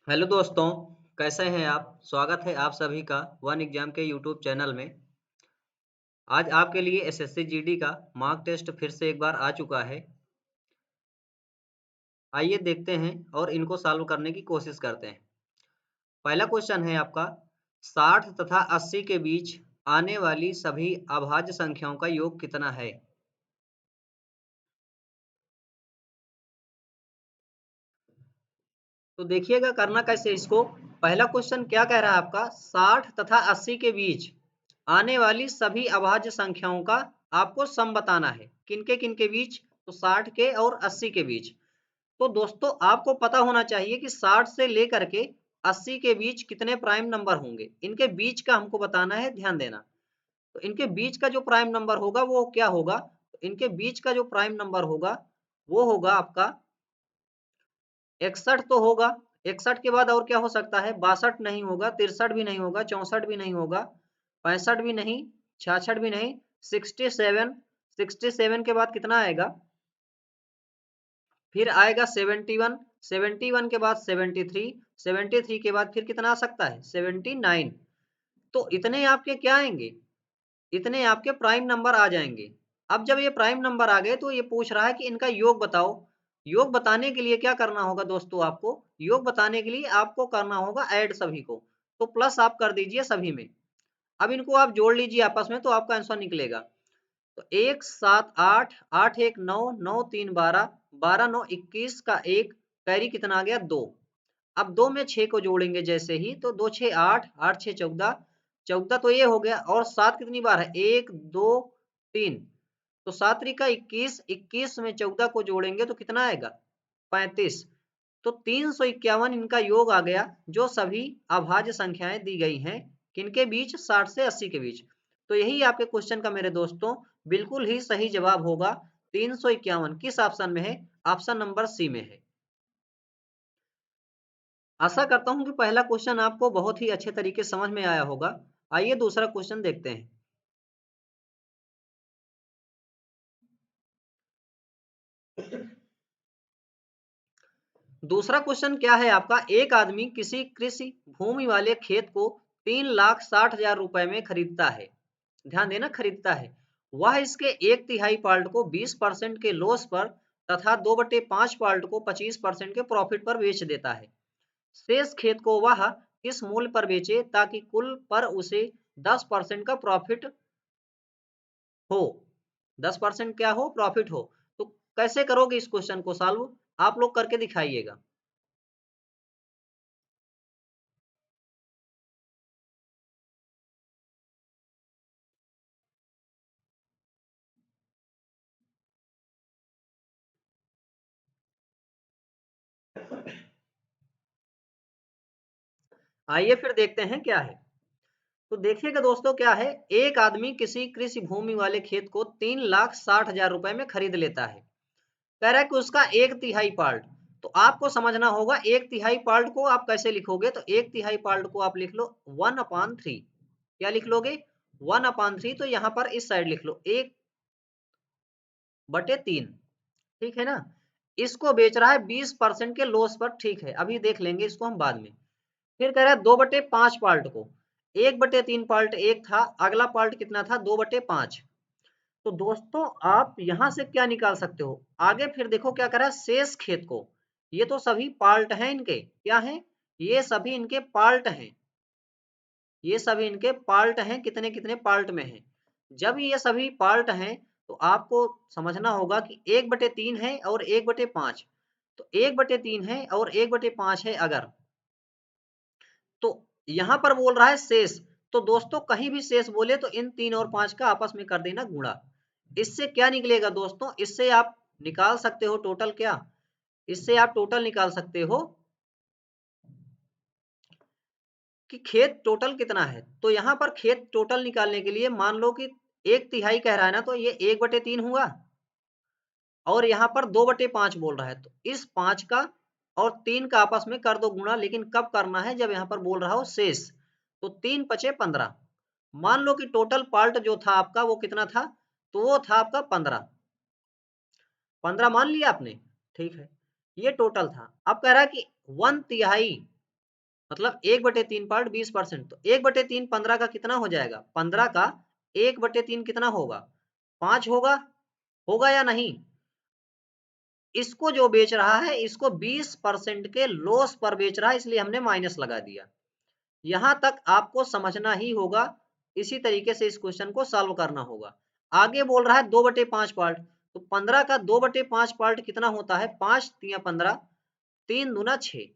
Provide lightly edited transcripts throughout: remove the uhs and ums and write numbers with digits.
Hello दोस्तों, कैसे हैं आप? स्वागत है आप सभी का वन एग्जाम के यूट्यूब चैनल में। आज आपके लिए एसएससी जीडी का मॉक टेस्ट फिर से एक बार आ चुका है। आइए देखते हैं और इनको सॉल्व करने की कोशिश करते हैं। पहला क्वेश्चन है आपका 60 तथा 80 के बीच आने वाली सभी अभाज्य संख्याओं का योग कितना है? तो देखिएगा करना कैसे इसको। पहला क्वेश्चन क्या कह रहा है आपका 60 तथा 80 के बीच आने वाली सभी अभाज्य संख्याओं का आपको सम बताना है। किनके किनके बीच? तो 60 के और 80 के बीच। तो दोस्तों आपको पता होना चाहिए कि 60 से लेकर के 80 के बीच कितने प्राइम नंबर होंगे। इनके बीच का हमको बताना है, ध्यान देना। तो इनके बीच का जो प्राइम नंबर होगा वो क्या होगा? तो इनके बीच का जो प्राइम नंबर होगा वो होगा आपका 61 तो होगा। 61 के बाद और क्या हो सकता है? 62 नहीं होगा, 63 भी नहीं होगा, 64 भी नहीं होगा, 65 भी नहीं, 66 भी नहीं, 67। 67 के बाद कितना आएगा? फिर आएगा 71। 71 के बाद 73। 73 के बाद फिर कितना आ सकता है? 79। तो इतने आपके क्या आएंगे? इतने आपके प्राइम नंबर आ जाएंगे। अब जब ये प्राइम नंबर आ गए तो ये पूछ रहा है कि इनका योग बताओ। योग बताने के लिए क्या करना होगा दोस्तों? आपको योग बताने के लिए आपको करना होगा ऐड सभी को। तो प्लस आप कर दीजिए सभी में। अब इनको आप जोड़ लीजिए आपस में तो आपका आंसर निकलेगा। तो 1 7 8, 8 1 9, 9 3 12, 12 9 21 का एक कैरी कितना आ गया? 2। अब 2 में 6 को जोड़ेंगे जैसे ही तो 2 6 8, 8 6 14, 14 तो ये हो गया। और 7 कितनी बार है? 1 2 3। तो 7 त्रिका 21, 21 में 14 को जोड़ेंगे तो कितना आएगा? 35। तो 351 इनका योग आ गया, जो सभी अभाज्य संख्याएं दी गई हैं किनके बीच? 60 से 80 के बीच। तो यही आपके क्वेश्चन का मेरे दोस्तों बिल्कुल ही सही जवाब होगा। 351 किस ऑप्शन में है? ऑप्शन नंबर सी में है। आशा करता हूं कि पहला क्वेश्चन आपको बहुत ही अच्छे तरीके से समझ में आया होगा। आइए दूसरा क्वेश्चन देखते हैं। दूसरा क्वेश्चन क्या है आपका? एक आदमी किसी कृषि भूमि वाले खेत को 3,60,000 रुपए में खरीदता है। ध्यान देना, खरीदता है। वह इसके एक तिहाई पार्ट को 20% के लॉस पर तथा 2/5 पार्ट को 25% के प्रॉफिट पर बेच देता है। शेष खेत को वह किस मूल्य पर बेचे ताकि कुल पर उसे 10% का प्रॉफिट हो? 10% क्या हो? प्रॉफिट हो। तो कैसे करोगे इस क्वेश्चन को सॉल्व? आप लोग करके दिखाइएगा। आइए फिर देखते हैं क्या है। तो देखिएगा दोस्तों क्या है, एक आदमी किसी कृषि भूमि वाले खेत को 3,60,000 रुपए में खरीद लेता है। कह रहा है कि उसका एक तिहाई पार्ट। तो आपको समझना होगा एक तिहाई पार्ट को आप कैसे लिखोगे। तो एक तिहाई पार्ट को आप लिख लो 1/3। क्या लिख लोगे? 1/3। तो यहाँ पर इस साइड लिख लो 1/3। ठीक है ना? इसको बेच रहा है 20% के लॉस पर। ठीक है, अभी देख लेंगे इसको हम बाद में। फिर कह रहा है 2/5 पार्ट को। 1/3 पार्ट एक था, अगला पार्ट कितना था? 2/5। तो दोस्तों आप यहां से क्या निकाल सकते हो? आगे फिर देखो क्या कर रहा है, शेष खेत को। ये तो सभी पार्ट हैं इनके, क्या हैं? ये सभी इनके पार्ट हैं। ये सभी इनके पार्ट हैं, कितने कितने पार्ट में हैं। जब ये सभी पार्ट हैं तो आपको समझना होगा कि 1/3 है और 1/5। तो 1/3 है और 1/5 है अगर, तो यहां पर बोल रहा है शेष। तो दोस्तों कहीं भी शेष बोले तो इन 3 और 5 का आपस में कर देना गुणा। इससे क्या निकलेगा दोस्तों? इससे आप निकाल सकते हो टोटल। क्या? इससे आप टोटल निकाल सकते हो कि खेत टोटल कितना है। तो यहाँ पर खेत टोटल निकालने के लिए मान लो कि एक तिहाई कह रहा है ना, तो ये 1/3 हुआ और यहाँ पर 2/5 बोल रहा है। तो इस 5 का और 3 का आपस में कर दो गुणा। लेकिन कब करना है? जब यहाँ पर बोल रहा हो शेष। तो 3 पचे 15। मान लो कि टोटल पार्ट जो था आपका वो कितना था? तो वो था आपका 15। 15 मान लिया आपने। ठीक है, ये टोटल था। अब कह रहा है कि 1/3 मतलब 1/3 पार्ट 20%, तो 1/3 15 का कितना हो जाएगा? 15 का 1/3 कितना होगा? 5 होगा। होगा या नहीं? इसको जो बेच रहा है इसको 20% के लॉस पर बेच रहा है, इसलिए हमने माइनस लगा दिया। यहां तक आपको समझना ही होगा, इसी तरीके से इस क्वेश्चन को सॉल्व करना होगा। आगे बोल रहा है 2/5 पार्ट, तो 15 का 2/5 पार्ट कितना होता है? 5 तिया 15, 3 दूना 6,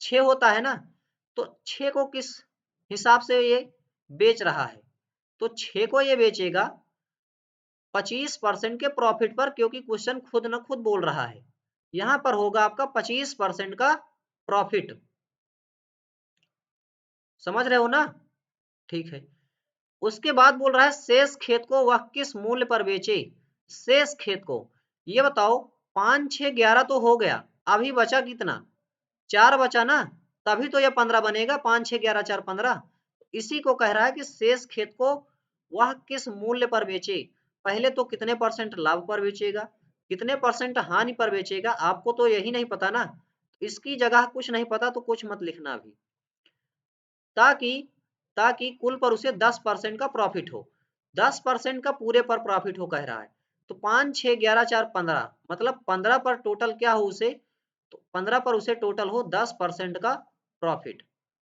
6 होता है ना। तो 6 को किस हिसाब से ये बेच रहा है? तो 6 को ये बेचेगा 25% के प्रॉफिट पर, क्योंकि क्वेश्चन खुद न खुद बोल रहा है। यहां पर होगा आपका 25% का प्रॉफिट। समझ रहे हो ना? ठीक है। उसके बाद बोल रहा है शेष खेत को वह किस मूल्य पर बेचे? शेष खेत को ये बताओ, 5 6 11 तो हो गया, अभी बचा कितना? 4 बचा ना, तभी तो ये 15 बनेगा। 5 6 11 4 15। इसी को कह रहा है कि शेष खेत को वह किस मूल्य पर बेचे। पहले तो कितने परसेंट लाभ पर बेचेगा, कितने परसेंट हानि पर बेचेगा, आपको तो यही नहीं पता ना। इसकी जगह कुछ नहीं पता तो कुछ मत लिखना अभी, ताकि ताकि कुल पर उसे 10% का प्रॉफिट हो। 10% का पूरे पर प्रॉफिट हो कह रहा है। तो 5 6 11 4 15, मतलब 15 पर टोटल क्या हो उसे? तो 15 पर उसे टोटल हो 10% का प्रॉफिट।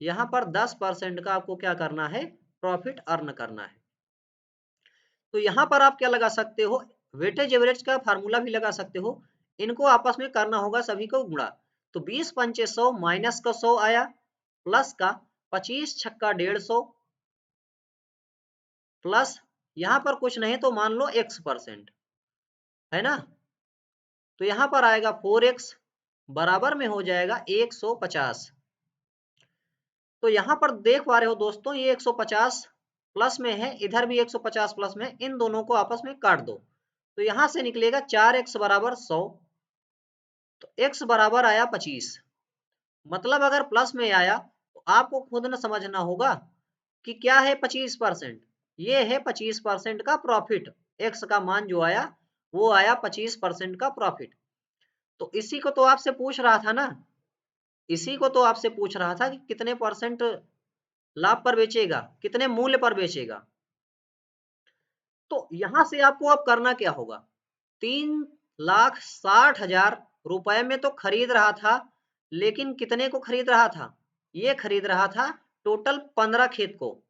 यहाँ पर 10% का आपको क्या करना है? प्रॉफिट अर्न करना है। तो यहाँ पर आप क्या लगा सकते हो? वेटेज एवरेज का फार्मूला भी लगा सकते हो। इनको आपस में करना होगा सभी को गुणा। तो 20 पंचे 100 माइनस का 100 आया, प्लस का 25 छक्का 150, प्लस यहाँ पर कुछ नहीं तो मान लो x% है ना। तो यहाँ पर आएगा 4x बराबर में हो जाएगा 150। तो यहाँ पर देख पा रहे हो दोस्तों, ये 150 प्लस में है, इधर भी 150 प्लस में, इन दोनों को आपस में काट दो। तो यहाँ से निकलेगा 4x बराबर 100, तो x बराबर आया 25। मतलब अगर प्लस में आया तो आपको खुद न समझना होगा कि क्या है 25%। ये है 25% का प्रॉफिट। x का मान जो आया वो आया 25% का प्रॉफिट। तो इसी को तो आपसे पूछ रहा था ना, इसी को तो आपसे पूछ रहा था कि कितने परसेंट लाभ पर बेचेगा, कितने मूल्य पर बेचेगा। तो यहां से आपको अब करना क्या होगा? 3,60,000 रुपए में तो खरीद रहा था, लेकिन कितने को खरीद रहा था? ये खरीद रहा था टोटल 15 खेत को।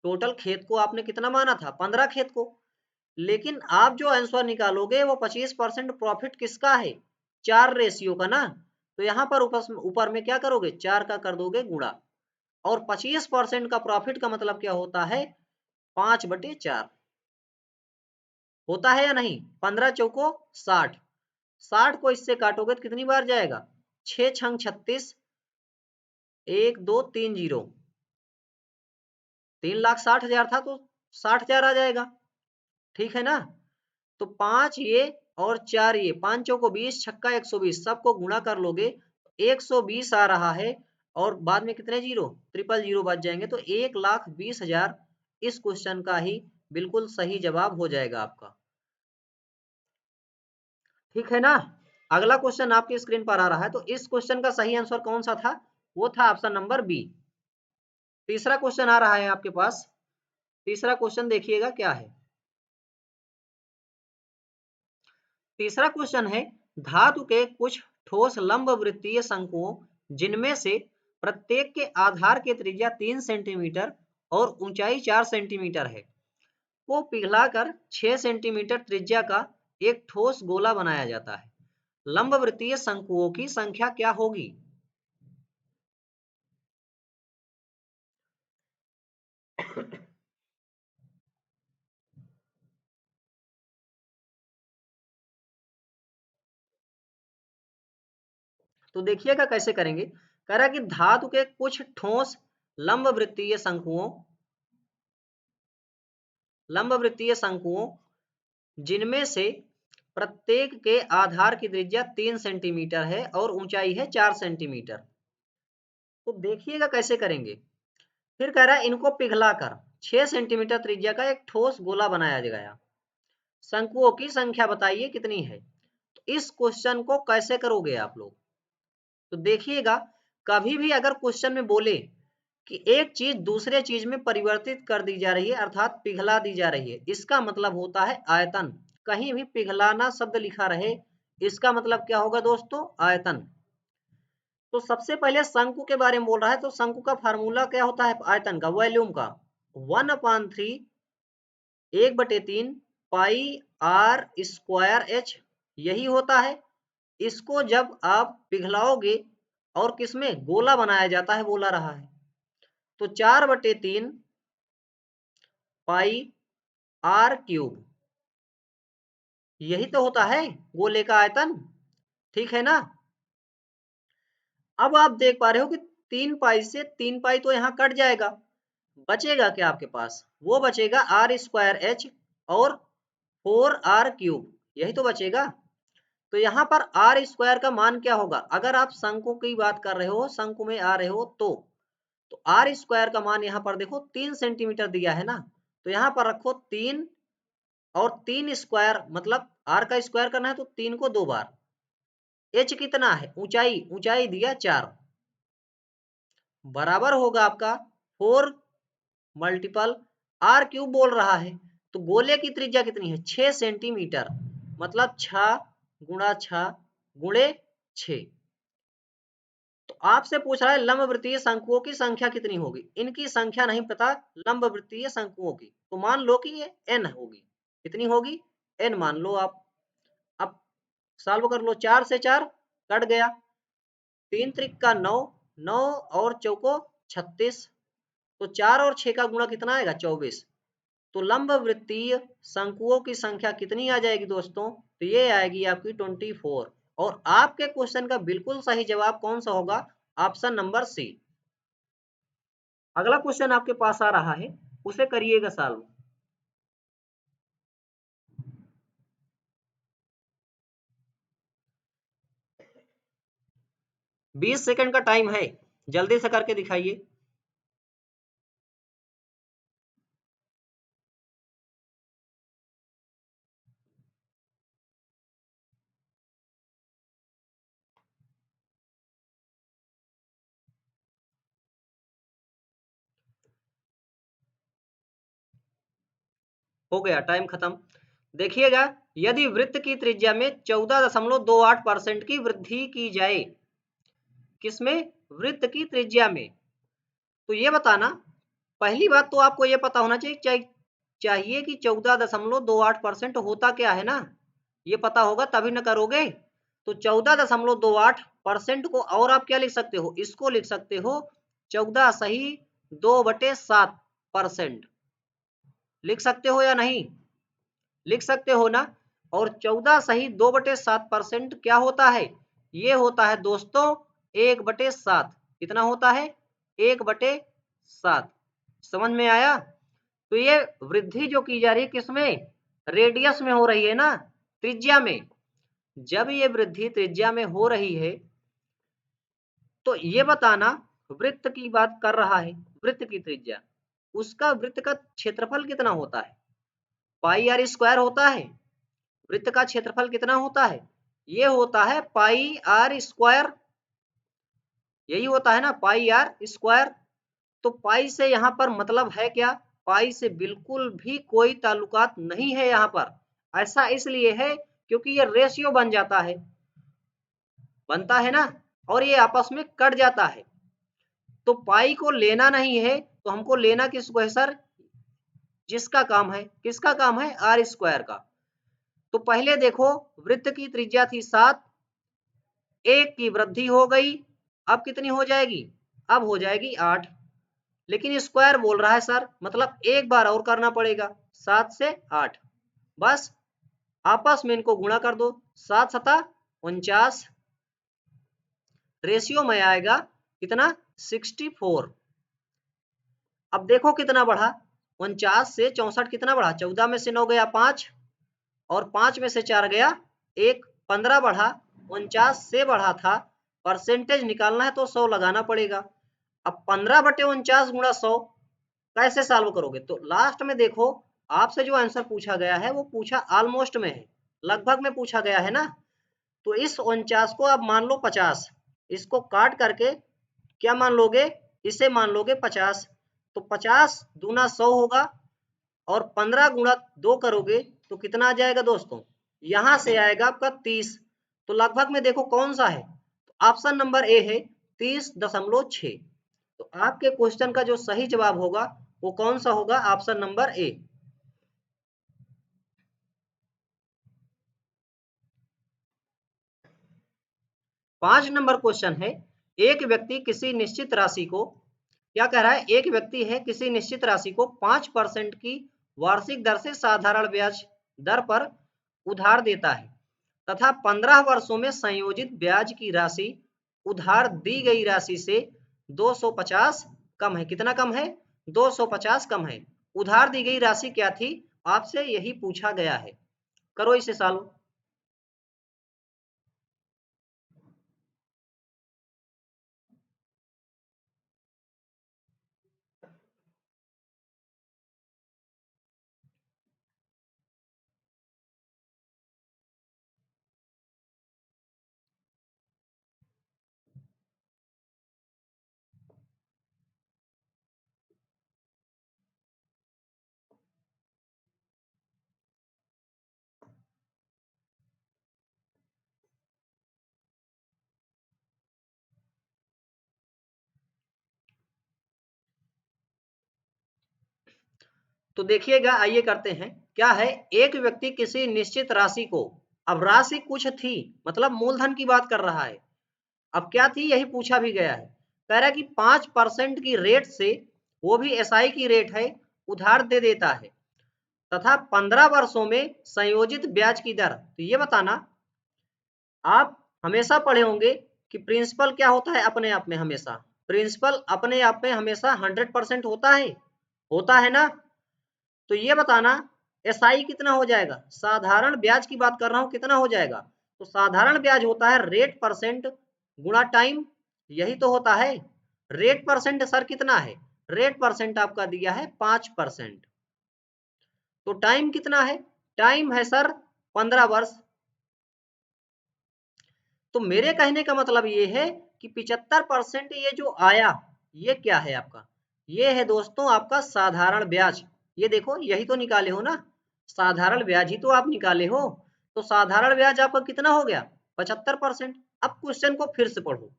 टोटल खेत को आपने कितना माना था? 15 खेत को। लेकिन आप जो आंसर निकालोगे वो 25% प्रॉफिट किसका है? 4 रेशियो का ना। तो यहाँ पर ऊपर में क्या करोगे? 4 का कर दोगे गुणा। और 25% का प्रॉफिट का मतलब क्या होता है? 5/4 होता है या नहीं? 15 चौको 60, 60 को इससे काटोगे तो कितनी बार जाएगा? 6 छंग 36, 1 2 3 जीरो, 3,60,000 था तो 60,000 आ जाएगा। ठीक है ना। तो 5 ये और 4 ये, 5 चौको 20, छक्का 120, सबको गुणा कर लोगे 120 आ रहा है। और बाद में कितने जीरो? ट्रिपल जीरो बच जाएंगे। तो 1,20,000 इस क्वेश्चन का ही बिल्कुल सही जवाब हो जाएगा आपका। ठीक है ना। अगला क्वेश्चन आपकी स्क्रीन पर आ रहा है। तो इस क्वेश्चन का सही आंसर कौन सा था? वो था ऑप्शन नंबर बी। तीसरा क्वेश्चन आ रहा है आपके पास। तीसरा क्वेश्चन देखिएगा क्या है। तीसरा क्वेश्चन है, धातु के कुछ ठोस लंब वृत्तीय शंकुओं जिनमें से प्रत्येक के आधार की त्रिज्या 3 सेंटीमीटर और ऊंचाई 4 सेंटीमीटर है, को पिघलाकर 6 सेंटीमीटर त्रिज्या का एक ठोस गोला बनाया जाता है। लंब वृत्तीय शंकुओं की संख्या क्या होगी? तो देखिएगा कैसे करेंगे। कह रहा है कि धातु के कुछ ठोस लंब वृत्तीय शंकुओं जिनमें से प्रत्येक के आधार की त्रिज्या 3 सेंटीमीटर है और ऊंचाई है 4 सेंटीमीटर। तो देखिएगा कैसे करेंगे। फिर कह रहा है इनको पिघलाकर 6 सेंटीमीटर त्रिज्या का एक ठोस गोला बनाया गया। शंकुओं की संख्या बताइए कितनी है। तो इस क्वेश्चन को कैसे करोगे आप लोग? तो देखिएगा, कभी भी अगर क्वेश्चन में बोले कि एक चीज दूसरे चीज में परिवर्तित कर दी जा रही है अर्थात पिघला दी जा रही है, इसका मतलब होता है आयतन। कहीं भी पिघलाना शब्द लिखा रहे, इसका मतलब क्या होगा दोस्तों? आयतन। तो सबसे पहले शंकु के बारे में बोल रहा है, तो शंकु का फार्मूला क्या होता है आयतन का, वॉल्यूम का? 1/3 1/3 पाई आर स्क्वायर एच, यही होता है। इसको जब आप पिघलाओगे और किसमें गोला बनाया जाता है बोला रहा है, तो 4/3 पाई आर क्यूब, यही तो होता है गोले का आयतन, ठीक है ना। अब आप देख पा रहे हो कि 3 पाई से 3 पाई तो यहाँ कट जाएगा, बचेगा क्या आपके पास? वो बचेगा आर स्क्वायर एच और 4r क्यूब, यही तो बचेगा। तो यहाँ पर आर स्क्वायर का मान क्या होगा? अगर आप शंकु की बात कर रहे हो, शंकु में आ रहे हो, तो आर स्क्वायर का मान यहाँ पर देखो 3 सेंटीमीटर दिया है ना, तो यहाँ पर रखो 3 और 3 स्क्वायर, मतलब आर का स्क्वायर करना है तो 3 को 2 बार। एच कितना है? ऊंचाई, ऊंचाई दिया 4, बराबर होगा आपका 4 मल्टीपल आर क्यूब बोल रहा है। तो गोले की त्रिज्या कितनी है? 6 सेंटीमीटर, मतलब 6 गुणा 6 गुणे 6। तो आपसे पूछ रहा है लंबवृत्तीय शंकुओं की संख्या कितनी होगी। इनकी संख्या नहीं पता लंबवृत्तीय शंकुओं की, तो मान लो कि ये n होगी। कितनी होगी? n मान लो आप। अब सॉल्व कर लो, 4 से 4 कट गया, 3 त्रिक 9, 9 और चौको 36, तो 4 और 6 का गुणा कितना आएगा? 24। तो लंबवृत्तीय शंकुओं की संख्या कितनी आ जाएगी दोस्तों? तो ये आएगी आपकी 24। और आपके क्वेश्चन का बिल्कुल सही जवाब कौन सा होगा? Option number C. अगला क्वेश्चन आपके पास आ रहा है, उसे करिएगा सॉल्व। 20 सेकंड का टाइम है, जल्दी से करके दिखाइए। हो गया, टाइम खत्म। देखिएगा, यदि वृत्त की त्रिज्या में 14.28% की वृद्धि की जाए, किसमें? वृत्त की त्रिज्या में, तो ये बताना, पहली बात तो आपको ये पता होना चाहिए कि 14.28% होता क्या है ना, ये पता होगा तभी न करोगे। तो 14.28% को और आप क्या लिख सकते हो? इसको लिख सकते हो 14 सही 2/7%, लिख सकते हो या नहीं? लिख सकते हो ना। और 14 सही 2/7% क्या होता है? ये होता है दोस्तों 1/7। कितना होता है? 1/7। समझ में आया? तो ये वृद्धि जो की जा रही है किसमें? रेडियस में हो रही है ना, त्रिज्या में। जब ये वृद्धि त्रिज्या में हो रही है, तो ये बताना, वृत्त की बात कर रहा है, वृत्त की त्रिज्या, उसका वृत्त का क्षेत्रफल कितना होता है? पाई आर स्क्वायर होता है। वृत्त का क्षेत्रफल कितना होता है? ये होता है पाई आर स्क्वायर, यही होता है ना, पाई आर स्क्वायर। तो पाई से यहाँ पर मतलब है क्या? पाई से बिल्कुल भी कोई ताल्लुकात नहीं है यहाँ पर। ऐसा इसलिए है क्योंकि ये रेशियो बन जाता है, बनता है ना, और ये आपस में कट जाता है। तो पाई को लेना नहीं है, तो हमको लेना किसको है सर? जिसका काम है, किसका काम है? आर स्क्वायर का। तो पहले देखो, वृत्त की त्रिज्या थी 7, 1 की वृद्धि हो गई, अब कितनी हो जाएगी? अब हो जाएगी 8। लेकिन स्क्वायर बोल रहा है सर, मतलब एक बार और करना पड़ेगा, 7 से 8, बस आपस में इनको गुणा कर दो, 7 सता 49, रेशियो में आएगा कितना? 64। अब देखो कितना बढ़ा, 49 से 64 कितना बढ़ा? 14 में से 9 गया 5, और 5 में से 4 गया 1, 15 बढ़ा, 49 से बढ़ा था, परसेंटेज निकालना है तो 100 लगाना पड़ेगा। अब 15/49 गुणा 100 कैसे सॉल्व करोगे? तो लास्ट में देखो, आपसे जो आंसर पूछा गया है वो पूछा ऑलमोस्ट में है, लगभग में पूछा गया है ना। तो इस 49 को आप मान लो 50, इसको काट करके क्या मान लोगे, इसे मान लोगे 50। तो 50 दूना 100 होगा और 15 गुणा 2 करोगे तो कितना आ जाएगा दोस्तों, यहां से आएगा आपका 30। तो लगभग में देखो कौन सा है, तो ऑप्शन नंबर ए है 30.6। तो आपके क्वेश्चन का जो सही जवाब होगा वो कौन सा होगा, option number A. 5 number question है, एक व्यक्ति किसी निश्चित राशि को, क्या कह रहा है, एक व्यक्ति है किसी निश्चित राशि को 5% की वार्षिक दर से साधारण ब्याज दर पर उधार देता है तथा 15 वर्षों में संयोजित ब्याज की राशि उधार दी गई राशि से 250 कम है। कितना कम है, 250 कम है। उधार दी गई राशि क्या थी, आपसे यही पूछा गया है। करो इसे सॉल्व। तो देखिएगा, आइए करते हैं। क्या है, एक व्यक्ति किसी निश्चित राशि को, अब राशि कुछ थी, मतलब मूलधन की बात कर रहा है। अब क्या थी यही पूछा भी गया है। कह रहा है कि 5% की रेट से, वो भी एसआई की रेट है, उधार दे देता है तथा 15 वर्षों में संयोजित ब्याज की दर। तो ये बताना, आप हमेशा पढ़े होंगे कि प्रिंसिपल क्या होता है अपने आप में, हमेशा प्रिंसिपल अपने आप में हमेशा 100% होता है ना। तो ये बताना एसआई कितना हो जाएगा, साधारण ब्याज की बात कर रहा हूं, कितना हो जाएगा। तो साधारण ब्याज होता है रेट परसेंट गुणा टाइम, यही तो होता है। रेट परसेंट सर कितना है, रेट परसेंट आपका दिया है 5%। तो टाइम कितना है, टाइम है सर 15 वर्ष। तो मेरे कहने का मतलब ये है कि 75% ये जो आया, ये क्या है आपका, ये है दोस्तों आपका साधारण ब्याज। ये देखो यही तो निकाले हो ना, साधारण ब्याज ही तो आप निकाले हो। तो साधारण ब्याज आपका कितना हो गया, 75%। अब क्वेश्चन को फिर से पढ़ो।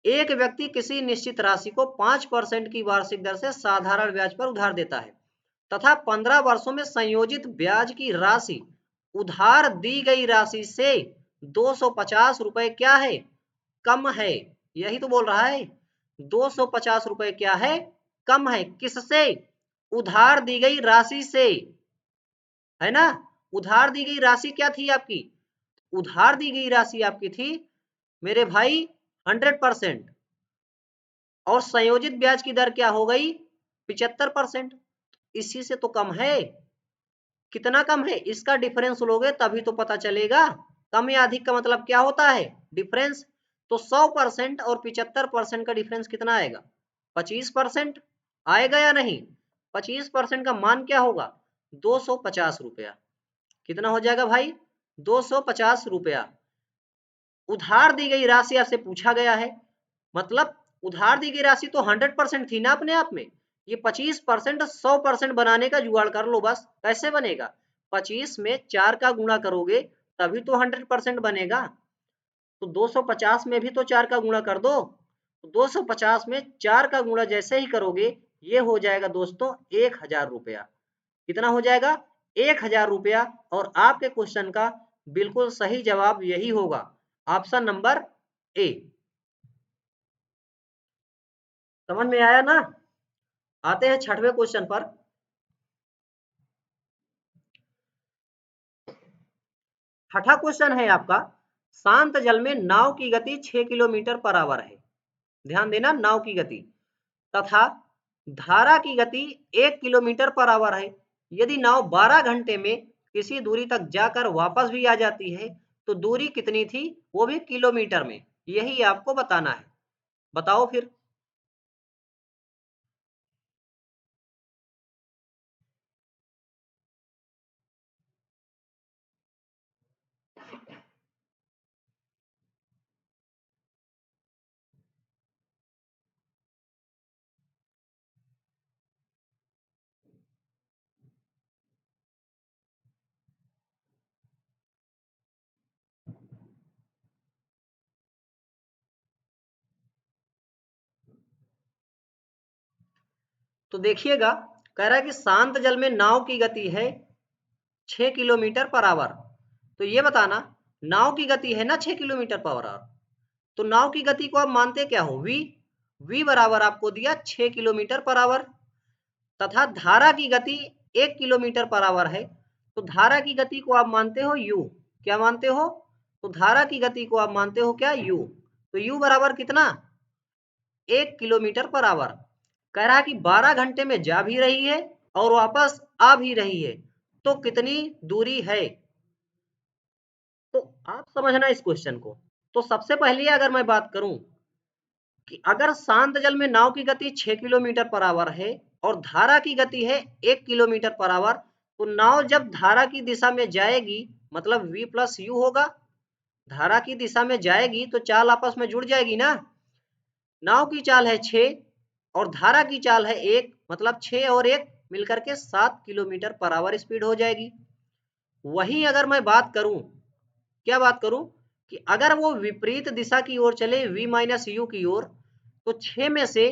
एक व्यक्ति किसी निश्चित राशि को 5% की वार्षिक दर से साधारण ब्याज पर उधार देता है तथा 15 वर्षों में संयोजित ब्याज की राशि उधार दी गई राशि से 250 रुपए क्या है, कम है। यही तो बोल रहा है, 250 रुपए क्या है, कम है। किससे, उधार दी गई राशि से, है ना। उधार दी गई राशि क्या थी आपकी, उधार दी गई राशि आपकी थी मेरे भाई 100%, और संयोजित ब्याज की दर क्या हो गई, 75%। इसी से तो कम है। कितना कम है, इसका डिफरेंस लोगे तभी तो पता चलेगा। कम या अधिक का मतलब क्या होता है, डिफरेंस। तो 100% और 75% का डिफरेंस कितना आएगा, 25% आएगा या नहीं। 25% का मान क्या होगा, 250 रुपया। कितना हो जाएगा भाई, 250 रुपया। उधार दी गई राशि आपसे पूछा गया है, मतलब उधार दी गई राशि तो 100% थी ना अपने आप में। ये 25% 100% बनाने का जुगाड़ कर लो बस। कैसे बनेगा, 25 में 4 का गुणा करोगे तभी तो 100% बनेगा। तो 250 में भी तो 4 का गुणा कर दो। तो 250 में 4 का गुणा जैसे ही करोगे, ये हो जाएगा दोस्तों 1000 रुपया। कितना हो जाएगा, 1000 रुपया। और आपके क्वेश्चन का बिल्कुल सही जवाब यही होगा, ऑप्शन नंबर ए। समझ में आया ना। आते हैं छठवें क्वेश्चन पर। छठा क्वेश्चन है आपका, शांत जल में नाव की गति 6 किलोमीटर पर आवर है। ध्यान देना, नाव की गति तथा धारा की गति 1 किलोमीटर पर आवर है। यदि नाव 12 घंटे में किसी दूरी तक जाकर वापस भी आ जाती है तो दूरी कितनी थी, वो भी किलोमीटर में। यही आपको बताना है। बताओ फिर। तो देखिएगा, कह रहा है कि शांत जल में नाव की गति है 6 किलोमीटर पर आवर। तो ये बताना, नाव की गति है ना 6 किलोमीटर पर आवर, तो नाव की गति को आप मानते क्या हो, v बराबर आपको दिया 6 किलोमीटर पर आवर, तथा धारा की गति 1 किलोमीटर पर आवर है, तो धारा की गति को आप मानते हो u। क्या मानते हो? तो धारा की गति को आप मानते हो क्या, u। तो u बराबर कितना, 1 किलोमीटर पर आवर। कह रहा है कि 12 घंटे में जा भी रही है और वापस आ भी रही है, तो कितनी दूरी है। तो आप समझना इस क्वेश्चन को। तो सबसे पहले अगर मैं बात करूं कि अगर शांत जल में नाव की गति 6 किलोमीटर पर आवर है और धारा की गति है 1 किलोमीटर पर आवर, तो नाव जब धारा की दिशा में जाएगी मतलब v प्लस यू होगा। धारा की दिशा में जाएगी तो चाल आपस में जुड़ जाएगी ना। नाव की चाल है 6 और धारा की चाल है 1, मतलब 6 और 1 मिलकर के 7 किलोमीटर पर आवर स्पीड हो जाएगी। वहीं अगर मैं बात करूं, क्या बात करूं कि अगर वो विपरीत दिशा की ओर चले v माइनस यू की ओर, तो 6 में से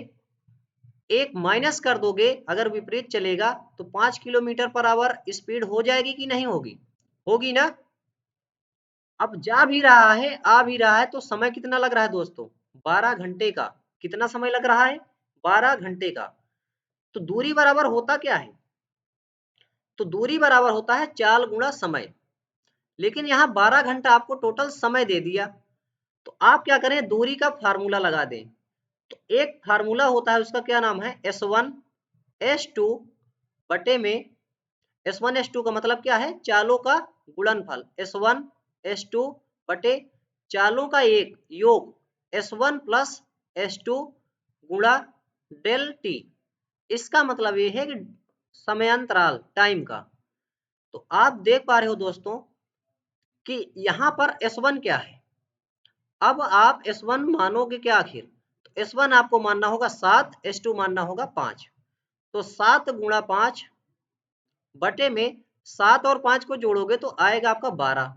1 माइनस कर दोगे, अगर विपरीत चलेगा तो 5 किलोमीटर पर आवर स्पीड हो जाएगी कि नहीं होगी? होगी ना। अब जा भी रहा है आ भी रहा है, तो समय कितना लग रहा है दोस्तों, 12 घंटे का। कितना समय लग रहा है, 12 घंटे का। तो दूरी बराबर होता क्या है, तो दूरी बराबर होता है चाल गुणा समय। लेकिन यहाँ 12 घंटा आपको टोटल समय दे दिया, तो आप क्या करें, दूरी का फार्मूला लगा दें। तो एक फार्मूला होता है, उसका क्या नाम है, S1 S2 बटे में, S1 S2 का मतलब क्या है, चालों का गुणनफल, S1 S2 बटे चालों का एक योग S1 प्लस S2 गुणा डेल टी। इसका मतलब ये है कि समयांतराल टाइम का। तो आप देख पा रहे हो दोस्तों कि यहाँ पर S1 क्या है। अब आप S1 मानोगे क्या आखिर, तो S1 आपको मानना होगा 7, S2 मानना होगा 5। तो 7 गुणा 5 बटे में 7 और 5 को जोड़ोगे तो आएगा आपका 12,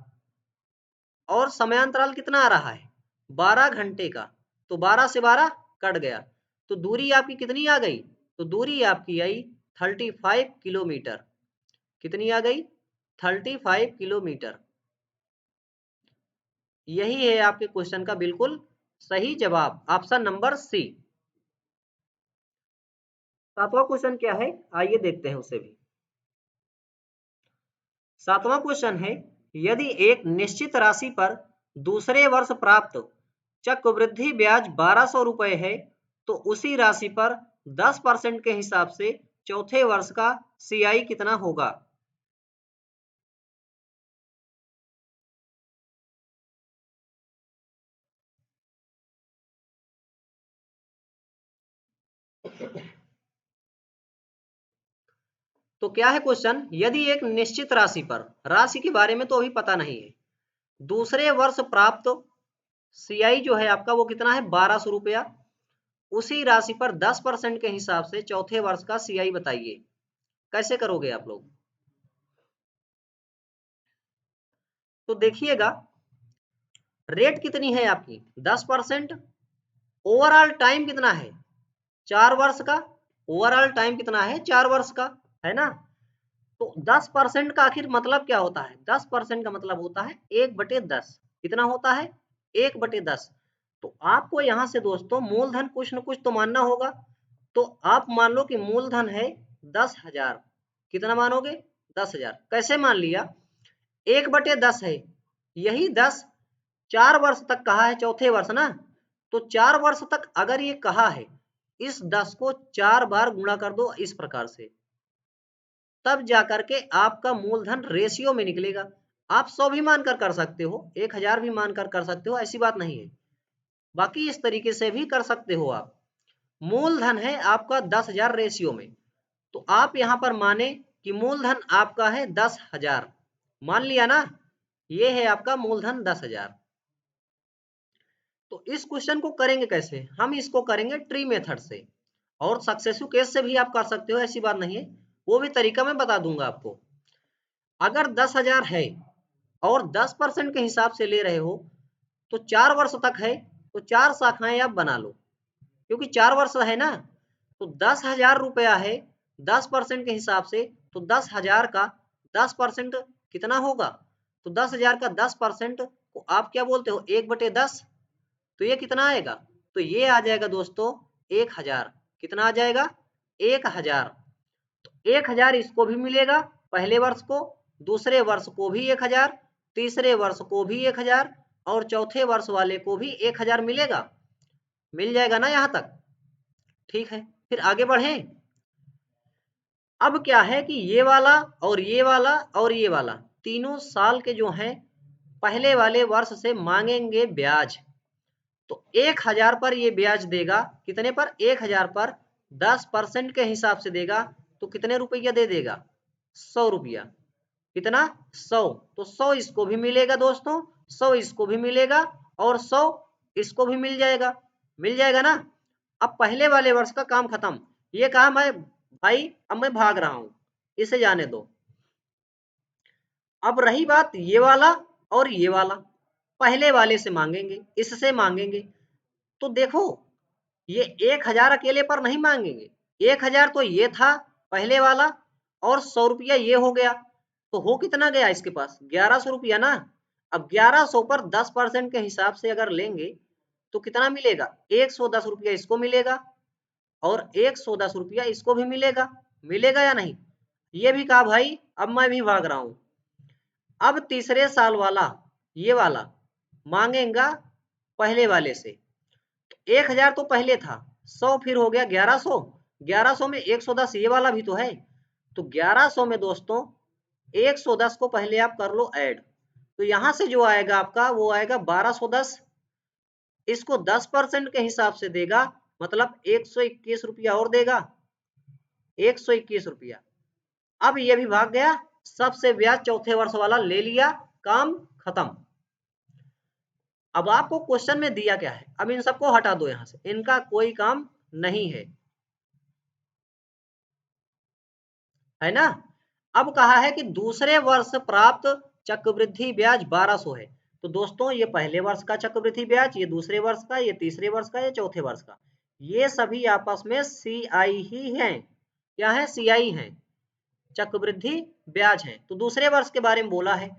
और समयांतराल कितना आ रहा है, 12 घंटे का। तो 12 से 12 कट गया, तो दूरी आपकी कितनी आ गई, तो दूरी आपकी आई 35 किलोमीटर। कितनी आ गई, 35 किलोमीटर। यही है आपके क्वेश्चन का बिल्कुल सही जवाब, ऑप्शन नंबर सी। सातवां क्वेश्चन क्या है, आइए देखते हैं उसे भी। सातवां क्वेश्चन है, यदि एक निश्चित राशि पर दूसरे वर्ष प्राप्त चक्रवृद्धि ब्याज 1200 रुपए है, तो उसी राशि पर 10% के हिसाब से चौथे वर्ष का CI कितना होगा। तो क्या है क्वेश्चन, यदि एक निश्चित राशि पर, राशि के बारे में तो अभी पता नहीं है, दूसरे वर्ष प्राप्त CI जो है आपका वो कितना है, 1200 रुपया। उसी राशि पर 10% के हिसाब से चौथे वर्ष का CI बताइए। कैसे करोगे आप लोग। तो देखिएगा, रेट कितनी है आपकी, 10%। ओवरऑल टाइम कितना है, 4 वर्ष का। ओवरऑल टाइम कितना है, 4 वर्ष का, है ना। तो 10% का आखिर मतलब क्या होता है, 10% का मतलब होता है 1/10। कितना होता है, 1/10। तो आपको यहाँ से दोस्तों मूलधन कुछ न कुछ तो मानना होगा। तो आप मान लो कि मूलधन है 10,000। कितना मानोगे, 10,000। कैसे मान लिया, 1/10 है, यही 10 4 वर्ष तक कहा है, चौथे वर्ष ना। तो 4 वर्ष तक अगर ये कहा है, इस 10 को 4 बार गुणा कर दो इस प्रकार से, तब जाकर के आपका मूलधन रेशियो में निकलेगा। आप 100 भी मानकर कर सकते हो, 1000 भी मानकर कर सकते हो, ऐसी बात नहीं है। बाकी इस तरीके से भी कर सकते हो आप। मूलधन है आपका 10,000 रेशियो में, तो आप यहाँ पर माने कि मूलधन आपका है 10,000। मान लिया ना, ये है आपका मूलधन 10,000। तो इस क्वेश्चन को करेंगे कैसे, हम इसको करेंगे ट्री मेथड से, और सक्सेसिव केस से भी आप कर सकते हो, ऐसी बात नहीं है। वो भी तरीका मैं बता दूंगा आपको। अगर 10,000 है और 10% के हिसाब से ले रहे हो, तो 4 वर्ष तक है, तो 4 शाखाएं आप बना लो, क्योंकि 4 वर्ष है ना। तो 10,000 रुपया है 10% के हिसाब से, तो 10,000 का 10% कितना होगा? तो 10,000 का 10% को आप क्या बोलते हो? 1/10। तो ये कितना आएगा? तो ये आ जाएगा दोस्तों 1,000। कितना आ जाएगा? 1,000। तो 1,000 इसको भी मिलेगा पहले वर्ष को, दूसरे वर्ष को भी 1,000, तीसरे वर्ष को भी 1,000 और चौथे वर्ष वाले को भी 1,000 मिलेगा। मिल जाएगा ना यहाँ तक? ठीक है, फिर आगे बढ़ें। अब क्या है कि ये वाला और ये वाला और ये वाला तीनों साल के जो हैं पहले वाले वर्ष से मांगेंगे ब्याज। तो 1,000 पर ये ब्याज देगा, कितने पर? 1,000 पर 10% के हिसाब से देगा, तो कितने रुपया दे देगा? 100 रुपया। कितना? 100। तो 100 इसको भी मिलेगा दोस्तों, 100 इसको भी मिलेगा और 100 इसको भी मिल जाएगा। मिल जाएगा ना? अब पहले वाले वर्ष का काम खत्म। ये काम है भाई, अब मैं भाग रहा हूं, इसे जाने दो। अब रही बात ये वाला और ये वाला, पहले वाले से मांगेंगे, इससे मांगेंगे। तो देखो ये 1,000 अकेले पर नहीं मांगेंगे, 1,000 तो ये था पहले वाला और 100 रुपया ये हो गया, तो हो कितना गया इसके पास? 1,100 रुपया ना। अब 1,100 पर 10% के हिसाब से अगर लेंगे तो कितना मिलेगा? 110 रुपया इसको मिलेगा और 110 रुपया इसको भी मिलेगा। मिलेगा या नहीं? ये भी कहा भाई अब मैं भी भाग रहा हूं। अब तीसरे साल वाला ये वाला मांगेगा पहले वाले से। 1,000 तो पहले था, 100 फिर हो गया 1,100, 1,100 में 110 ये वाला भी तो है। तो 1,100 में दोस्तों 110 को पहले आप कर लो ऐड, तो यहां से जो आएगा आपका वो आएगा 1,210। इसको 10% के हिसाब से देगा, मतलब 121 रुपया और देगा, 121 रुपया। अब ये भी भाग गया, सबसे ब्याज चौथे वर्ष वाला ले लिया, काम खत्म। अब आपको क्वेश्चन में दिया क्या है? अब इन सबको हटा दो यहां से, इनका कोई काम नहीं है ना? अब कहा है कि दूसरे वर्ष प्राप्त चक्रवृद्धि ब्याज 1,200 है। तो दोस्तों ये पहले वर्ष का चक्रवृद्धि ब्याज, ये दूसरे वर्ष का, ये तीसरे वर्ष का, ये चौथे वर्ष का, ये सभी आपस में CI ही हैं। क्या है? CI हैं, चक्रवृद्धि ब्याज है। तो दूसरे वर्ष के बारे में बोला है।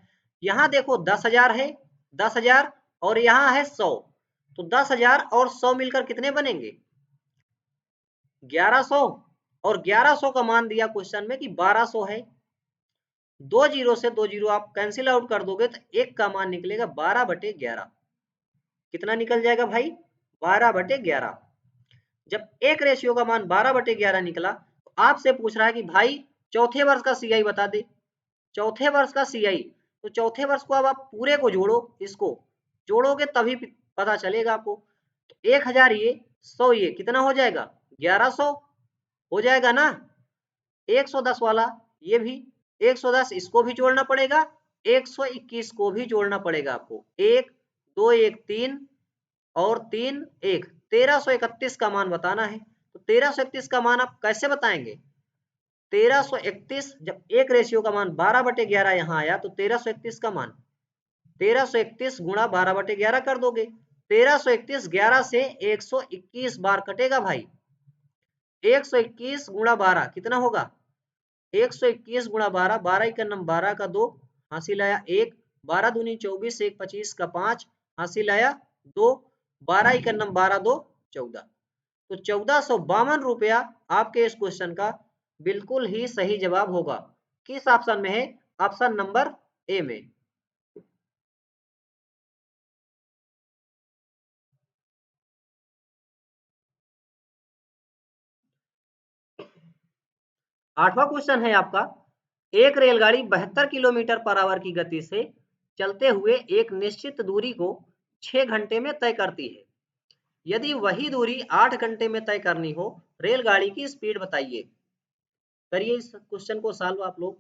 यहाँ देखो 10,000 है, 10,000 और यहाँ है 100, तो 10,000 और 100 मिलकर कितने बनेंगे? 1,100। और 1,100 का मान दिया क्वेश्चन में कि 1,200 है। 2 जीरो से 2 जीरो आप कैंसिल आउट कर दोगे तो एक का मान निकलेगा 12/11। कितना निकल जाएगा भाई? 12/11। जब एक रेशियो का मान 12/11 निकला तो आपसे पूछ रहा है कि भाई चौथे वर्ष का CI बता दे। चौथे वर्ष का CI, तो चौथे वर्ष को अब आप पूरे को जोड़ो, इसको जोड़ोगे तभी पता चलेगा आपको। तो 1,000 ये, 100 ये, कितना हो जाएगा? 1,100 हो जाएगा ना। 110 वाला ये भी, 110 इसको भी जोड़ना पड़ेगा, 121 को भी जोड़ना पड़ेगा आपको। 1 2 1 3 और 3 1, 1,331 का मान बताना है। तो 1,331 का मान आप कैसे बताएंगे? 1,331 जब एक रेशियो का मान 12/11 यहाँ आया तो 1,331 का मान 1,331 गुणा 12/11 कर दोगे। 1,331 11 से 121 बार कटेगा भाई। 121 गुणा 12 कितना होगा? 121 गुणा 12, 12 एक नंबर 12 का 2 हासिल आया 1, 12 दूनी 24, 1 25 का 5 हासिल आया 2, 12 एक नंबर 12 2 14। तो 1,452 रुपया आपके इस क्वेश्चन का बिल्कुल ही सही जवाब होगा। किस ऑप्शन में है? ऑप्शन नंबर ए में। आठवां क्वेश्चन है आपका, एक रेलगाड़ी 72 किलोमीटर पर आवर की गति से चलते हुए एक निश्चित दूरी को 6 घंटे में तय करती है। यदि वही दूरी 8 घंटे में तय करनी हो, रेलगाड़ी की स्पीड बताइए। करिए इस क्वेश्चन को सॉल्व आप लोग।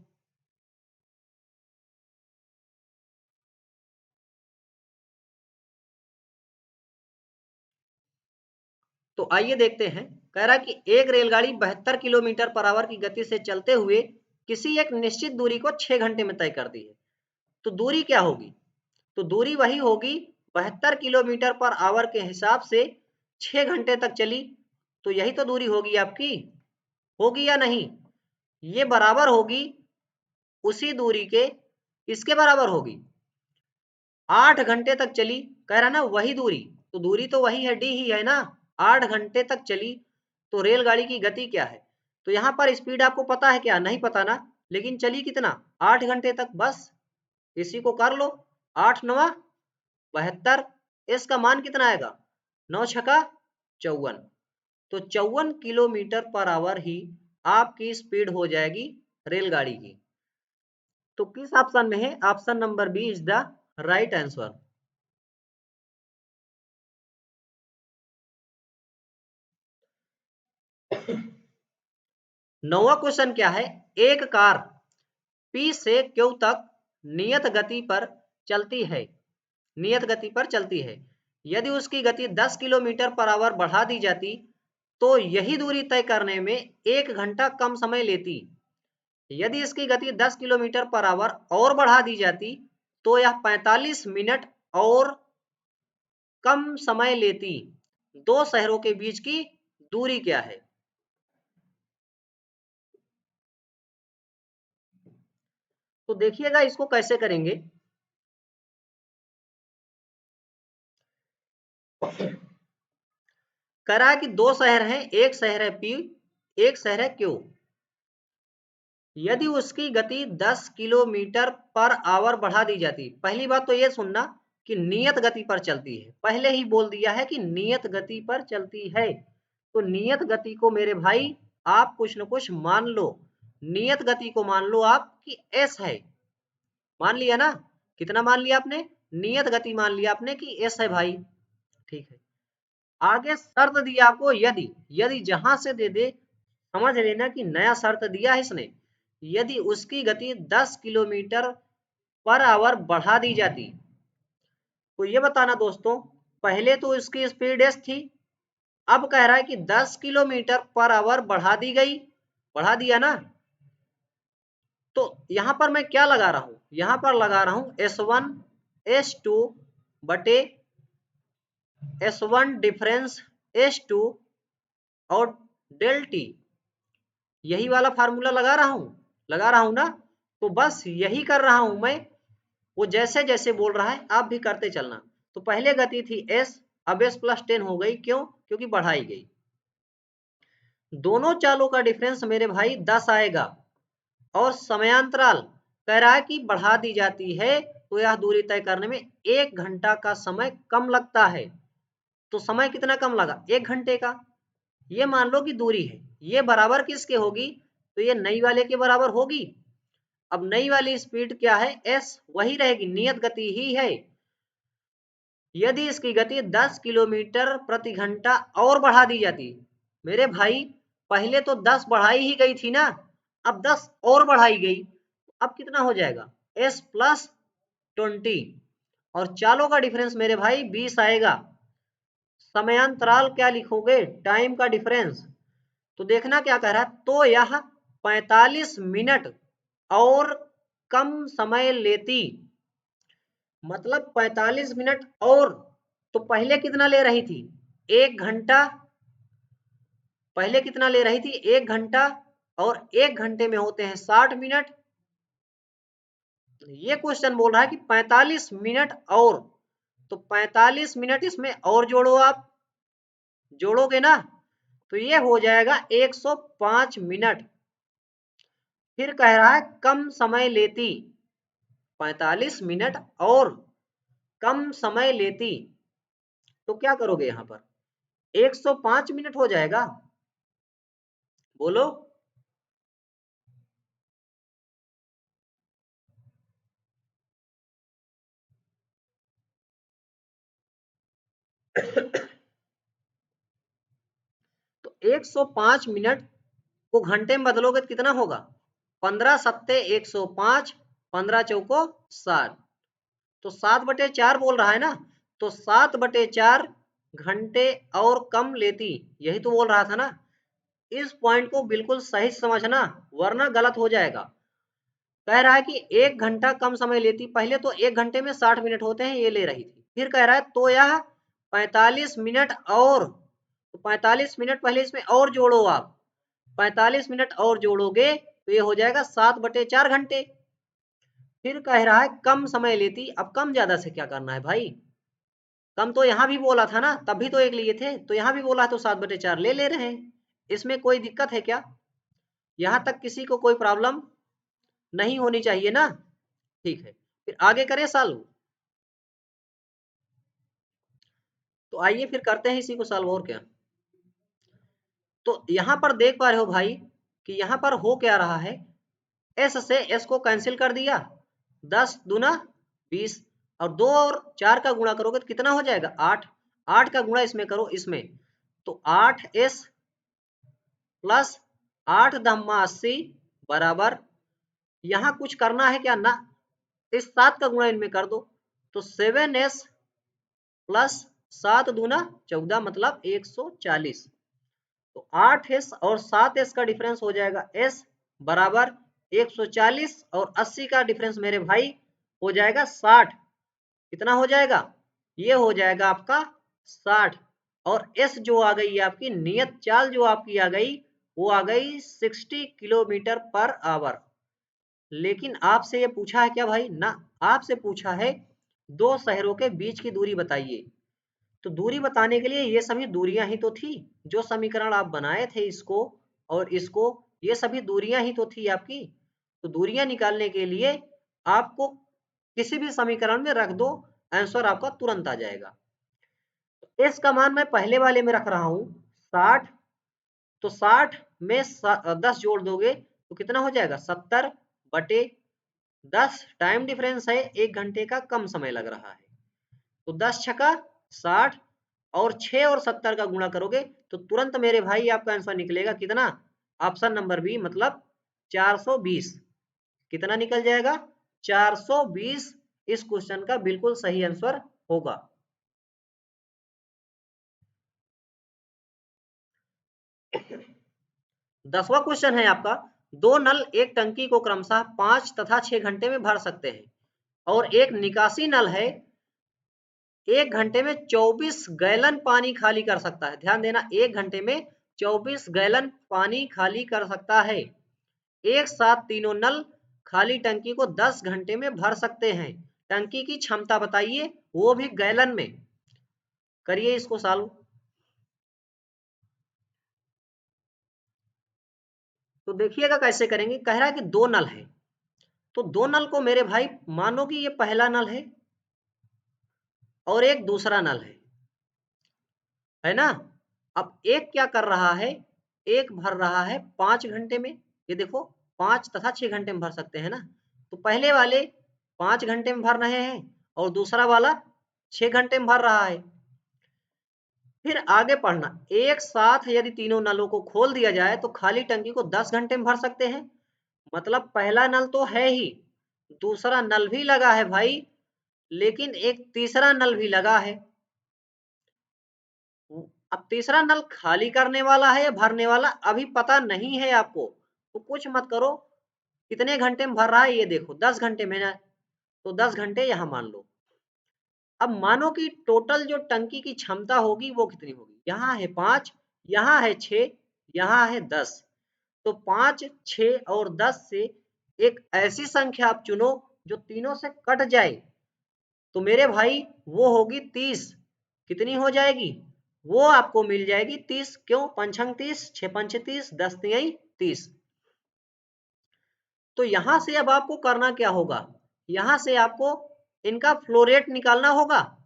तो आइए देखते हैं। कह रहा है कि एक रेलगाड़ी 72 किलोमीटर पर आवर की गति से चलते हुए किसी एक निश्चित दूरी को 6 घंटे में तय करती है। तो दूरी क्या होगी? तो दूरी वही होगी 72 किलोमीटर पर आवर के हिसाब से 6 घंटे तक चली, तो यही तो दूरी होगी आपकी, होगी या नहीं? ये बराबर होगी उसी दूरी के, इसके बराबर होगी। 8 घंटे तक चली, कह रहा ना वही दूरी, तो दूरी तो वही है, डी ही है ना। 8 घंटे तक चली तो रेलगाड़ी की गति क्या है? तो यहाँ पर स्पीड आपको पता है क्या? नहीं पता ना, लेकिन चली कितना? 8 घंटे तक, बस इसी को कर लो। 8 नवा 72, इसका मान कितना आएगा? 9 छका 54, तो 54 किलोमीटर पर आवर ही आपकी स्पीड हो जाएगी रेलगाड़ी की। तो किस ऑप्शन में है? Option number B is the right answer. नौवां क्वेश्चन क्या है? एक कार P से Q तक नियत गति पर चलती है, नियत गति पर चलती है। यदि उसकी गति 10 किलोमीटर पर आवर बढ़ा दी जाती तो यही दूरी तय करने में 1 घंटा कम समय लेती। यदि इसकी गति 10 किलोमीटर पर आवर और बढ़ा दी जाती तो यह 45 मिनट और कम समय लेती। दो शहरों के बीच की दूरी क्या है? तो देखिएगा इसको कैसे करेंगे। कह रहा है कि दो शहर हैं, एक शहर है पी, एक शहर है क्यू। यदि उसकी गति 10 किलोमीटर पर आवर बढ़ा दी जाती, पहली बात तो ये सुनना कि नियत गति पर चलती है, पहले ही बोल दिया है कि नियत गति पर चलती है। तो नियत गति को मेरे भाई आप कुछ न कुछ मान लो, नियत गति को मान लो आप कि एस है, मान लिया ना? कितना मान लिया आपने? नियत गति मान लिया आपने कि एस है भाई, ठीक है। आगे शर्त दिया आपको, यदि, यदि जहां से दे दे समझ लेना कि नया शर्त दिया है इसने। यदि उसकी गति 10 किलोमीटर पर आवर बढ़ा दी जाती, तो ये बताना दोस्तों, पहले तो इसकी स्पीड एस थी, अब कह रहा है कि 10 किलोमीटर पर आवर बढ़ा दी गई, बढ़ा दिया ना। तो यहां पर मैं क्या लगा रहा हूं? यहां पर लगा रहा हूं S1 S2 बटे S1 डिफरेंस S2 और डेल टी, यही वाला फार्मूला लगा रहा हूं, लगा रहा हूं ना। तो बस यही कर रहा हूं मैं, वो जैसे जैसे बोल रहा है आप भी करते चलना। तो पहले गति थी एस, अब एस प्लस 10 हो गई, क्यों? क्योंकि बढ़ाई गई। दोनों चालों का डिफरेंस मेरे भाई 10 आएगा, और समयांतराल कह रहा है कि बढ़ा दी जाती है तो यह दूरी तय करने में 1 घंटा का समय कम लगता है। तो समय कितना कम लगा? 1 घंटे का। ये मान लो कि दूरी है, ये बराबर किसके होगी? तो ये नई वाले के बराबर होगी। अब नई वाली स्पीड क्या है? एस, वही रहेगी, नियत गति ही है। यदि इसकी गति 10 किलोमीटर प्रति घंटा और बढ़ा दी जाती, मेरे भाई पहले तो 10 बढ़ाई ही गई थी ना, अब 10 और बढ़ाई गई, अब कितना हो जाएगा? एस प्लस 20, और चालों का डिफरेंस मेरे भाई 20 आएगा। समयांतराल क्या लिखोगे? टाइम का डिफरेंस। तो देखना क्या कह रहा है, तो यह 45 मिनट और कम समय लेती, मतलब 45 मिनट और। तो पहले कितना ले रही थी? 1 घंटा, पहले कितना ले रही थी? 1 घंटा, और 1 घंटे में होते हैं 60 मिनट। ये क्वेश्चन बोल रहा है कि 45 मिनट और, तो 45 मिनट इसमें और जोड़ो आप, जोड़ोगे ना तो ये हो जाएगा 105 मिनट। फिर कह रहा है कम समय लेती, 45 मिनट और कम समय लेती, तो क्या करोगे यहां पर? 105 मिनट हो जाएगा, बोलो। तो 105 मिनट को घंटे में बदलोगे तो कितना होगा? 15 सत्ते 105, 15 चौको 60, तो 7/4 बोल रहा है ना। तो 7/4 घंटे और कम लेती, यही तो बोल रहा था ना। इस पॉइंट को बिल्कुल सही समझना, वरना गलत हो जाएगा। कह रहा है कि 1 घंटा कम समय लेती, पहले तो 1 घंटे में 60 मिनट होते हैं, ये ले रही थी। फिर कह रहा है तो यह 45 मिनट और तो 45 मिनट पहले इसमें और जोड़ो आप, 45 मिनट और जोड़ोगे तो ये हो जाएगा 7/4 घंटे। फिर कह रहा है कम समय लेती, अब कम ज्यादा से क्या करना है भाई, कम तो यहाँ भी बोला था ना, तब भी तो एक लिए थे, तो यहाँ भी बोला है तो 7/4 ले रहे हैं। इसमें कोई दिक्कत है क्या? यहाँ तक किसी को कोई प्रॉब्लम नहीं होनी चाहिए ना। ठीक है, फिर आगे करें सॉल्व। तो आइए फिर करते हैं इसी को सॉल्व, और क्या। तो यहाँ पर देख पा रहे हो भाई कि यहाँ पर हो क्या रहा है, एस से एस को कैंसिल कर दिया, 10 दूना 20, और 2 और 4 का गुणा करोगे तो कितना हो जाएगा 8, 8 का गुणा इसमें करो इसमें, तो 8s प्लस 8 दम्मा 80 बराबर, यहाँ कुछ करना है क्या ना, इस 7 का गुणा इनमें कर दो, तो 7s प्लस 7 दूना 14 मतलब 140, तो 8s और 7s का डिफरेंस हो जाएगा s बराबर 140, और 80 का डिफरेंस मेरे भाई हो जाएगा 60, कितना हो जाएगा, ये हो जाएगा आपका 60, और s जो आ गई आपकी नियत चाल जो आपकी आ गई वो आ गई 60 किलोमीटर पर आवर। लेकिन आपसे ये पूछा है क्या भाई ना, आपसे पूछा है दो शहरों के बीच की दूरी बताइए, तो दूरी बताने के लिए ये सभी दूरियां ही तो थी, जो समीकरण आप बनाए थे इसको और इसको, ये सभी दूरियां ही तो थी आपकी, तो दूरियां निकालने के लिए आपको किसी भी समीकरण में रख दो, आंसर आपका तुरंत आ जाएगा। तो एस का मान मैं पहले वाले में रख रहा हूं 60, तो 60 में 10 जोड़ दोगे तो कितना हो जाएगा 70/10, टाइम डिफरेंस है 1 घंटे का कम समय लग रहा है, तो 10 छका 60, और 6 और 70 का गुणा करोगे तो तुरंत मेरे भाई आपका आंसर निकलेगा कितना, ऑप्शन नंबर बी मतलब 420, कितना निकल जाएगा 420, इस क्वेश्चन का बिल्कुल सही आंसर होगा। दसवां क्वेश्चन है आपका, दो नल एक टंकी को क्रमशः 5 तथा 6 घंटे में भर सकते हैं, और एक निकासी नल है 1 घंटे में 24 गैलन पानी खाली कर सकता है। ध्यान देना, 1 घंटे में 24 गैलन पानी खाली कर सकता है। एक साथ तीनों नल खाली टंकी को 10 घंटे में भर सकते हैं। टंकी की क्षमता बताइए, वो भी गैलन में। करिए इसको सॉल्व। तो देखिएगा कैसे करेंगे, कह रहा है कि दो नल है, तो दो नल को मेरे भाई मानो कि ये पहला नल है और एक दूसरा नल है ना। अब एक क्या कर रहा है, एक भर रहा है 5 घंटे में, ये देखो 5 तथा 6 घंटे में भर सकते हैं ना, तो पहले वाले 5 घंटे में भर रहे हैं और दूसरा वाला 6 घंटे में भर रहा है। फिर आगे पढ़ना, एक साथ यदि तीनों नलों को खोल दिया जाए तो खाली टंकी को 10 घंटे में भर सकते हैं, मतलब पहला नल तो है ही, दूसरा नल भी लगा है भाई, लेकिन एक तीसरा नल भी लगा है। अब तीसरा नल खाली करने वाला है या भरने वाला अभी पता नहीं है आपको, तो कुछ मत करो, कितने घंटे में भर रहा है ये देखो 10 घंटे में ना, तो 10 घंटे यहां मान लो। अब मानो कि टोटल जो टंकी की क्षमता होगी वो कितनी होगी, यहाँ है 5, यहाँ है 6, यहाँ है 10, तो 5, 6 और 10 से एक ऐसी संख्या आप चुनो जो तीनों से कट जाए, तो मेरे भाई वो होगी 30, कितनी हो जाएगी, वो आपको मिल जाएगी 30, क्यों, पंचंग 30, 6 पंच 30, 10 तिहाई 30। तो यहां से अब आपको करना क्या होगा, यहां से आपको इनका फ्लो रेट निकालना होगा,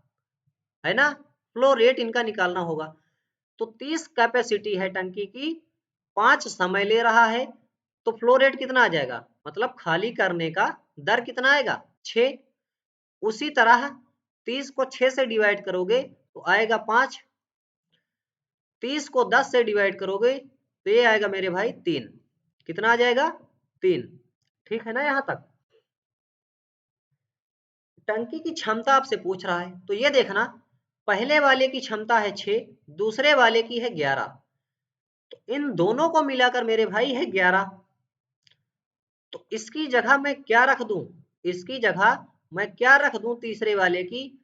है ना, फ्लो रेट इनका निकालना होगा। तो 30 कैपेसिटी है टंकी की, 5 समय ले रहा है, तो फ्लो रेट कितना आ जाएगा, मतलब खाली करने का दर कितना आएगा 6। उसी तरह 30 को 6 से डिवाइड करोगे तो आएगा 5, 30 को 10 से डिवाइड करोगे तो ये आएगा मेरे भाई 3, कितना आ जाएगा 3। ठीक है ना, यहां तक टंकी की क्षमता आपसे पूछ रहा है, तो ये देखना, पहले वाले की क्षमता है 6, दूसरे वाले की है 11, तो इन दोनों को मिलाकर मेरे भाई है 11, तो इसकी जगह मैं क्या रख दूं, इसकी जगह मैं क्या रख दूं तीसरे वाले की,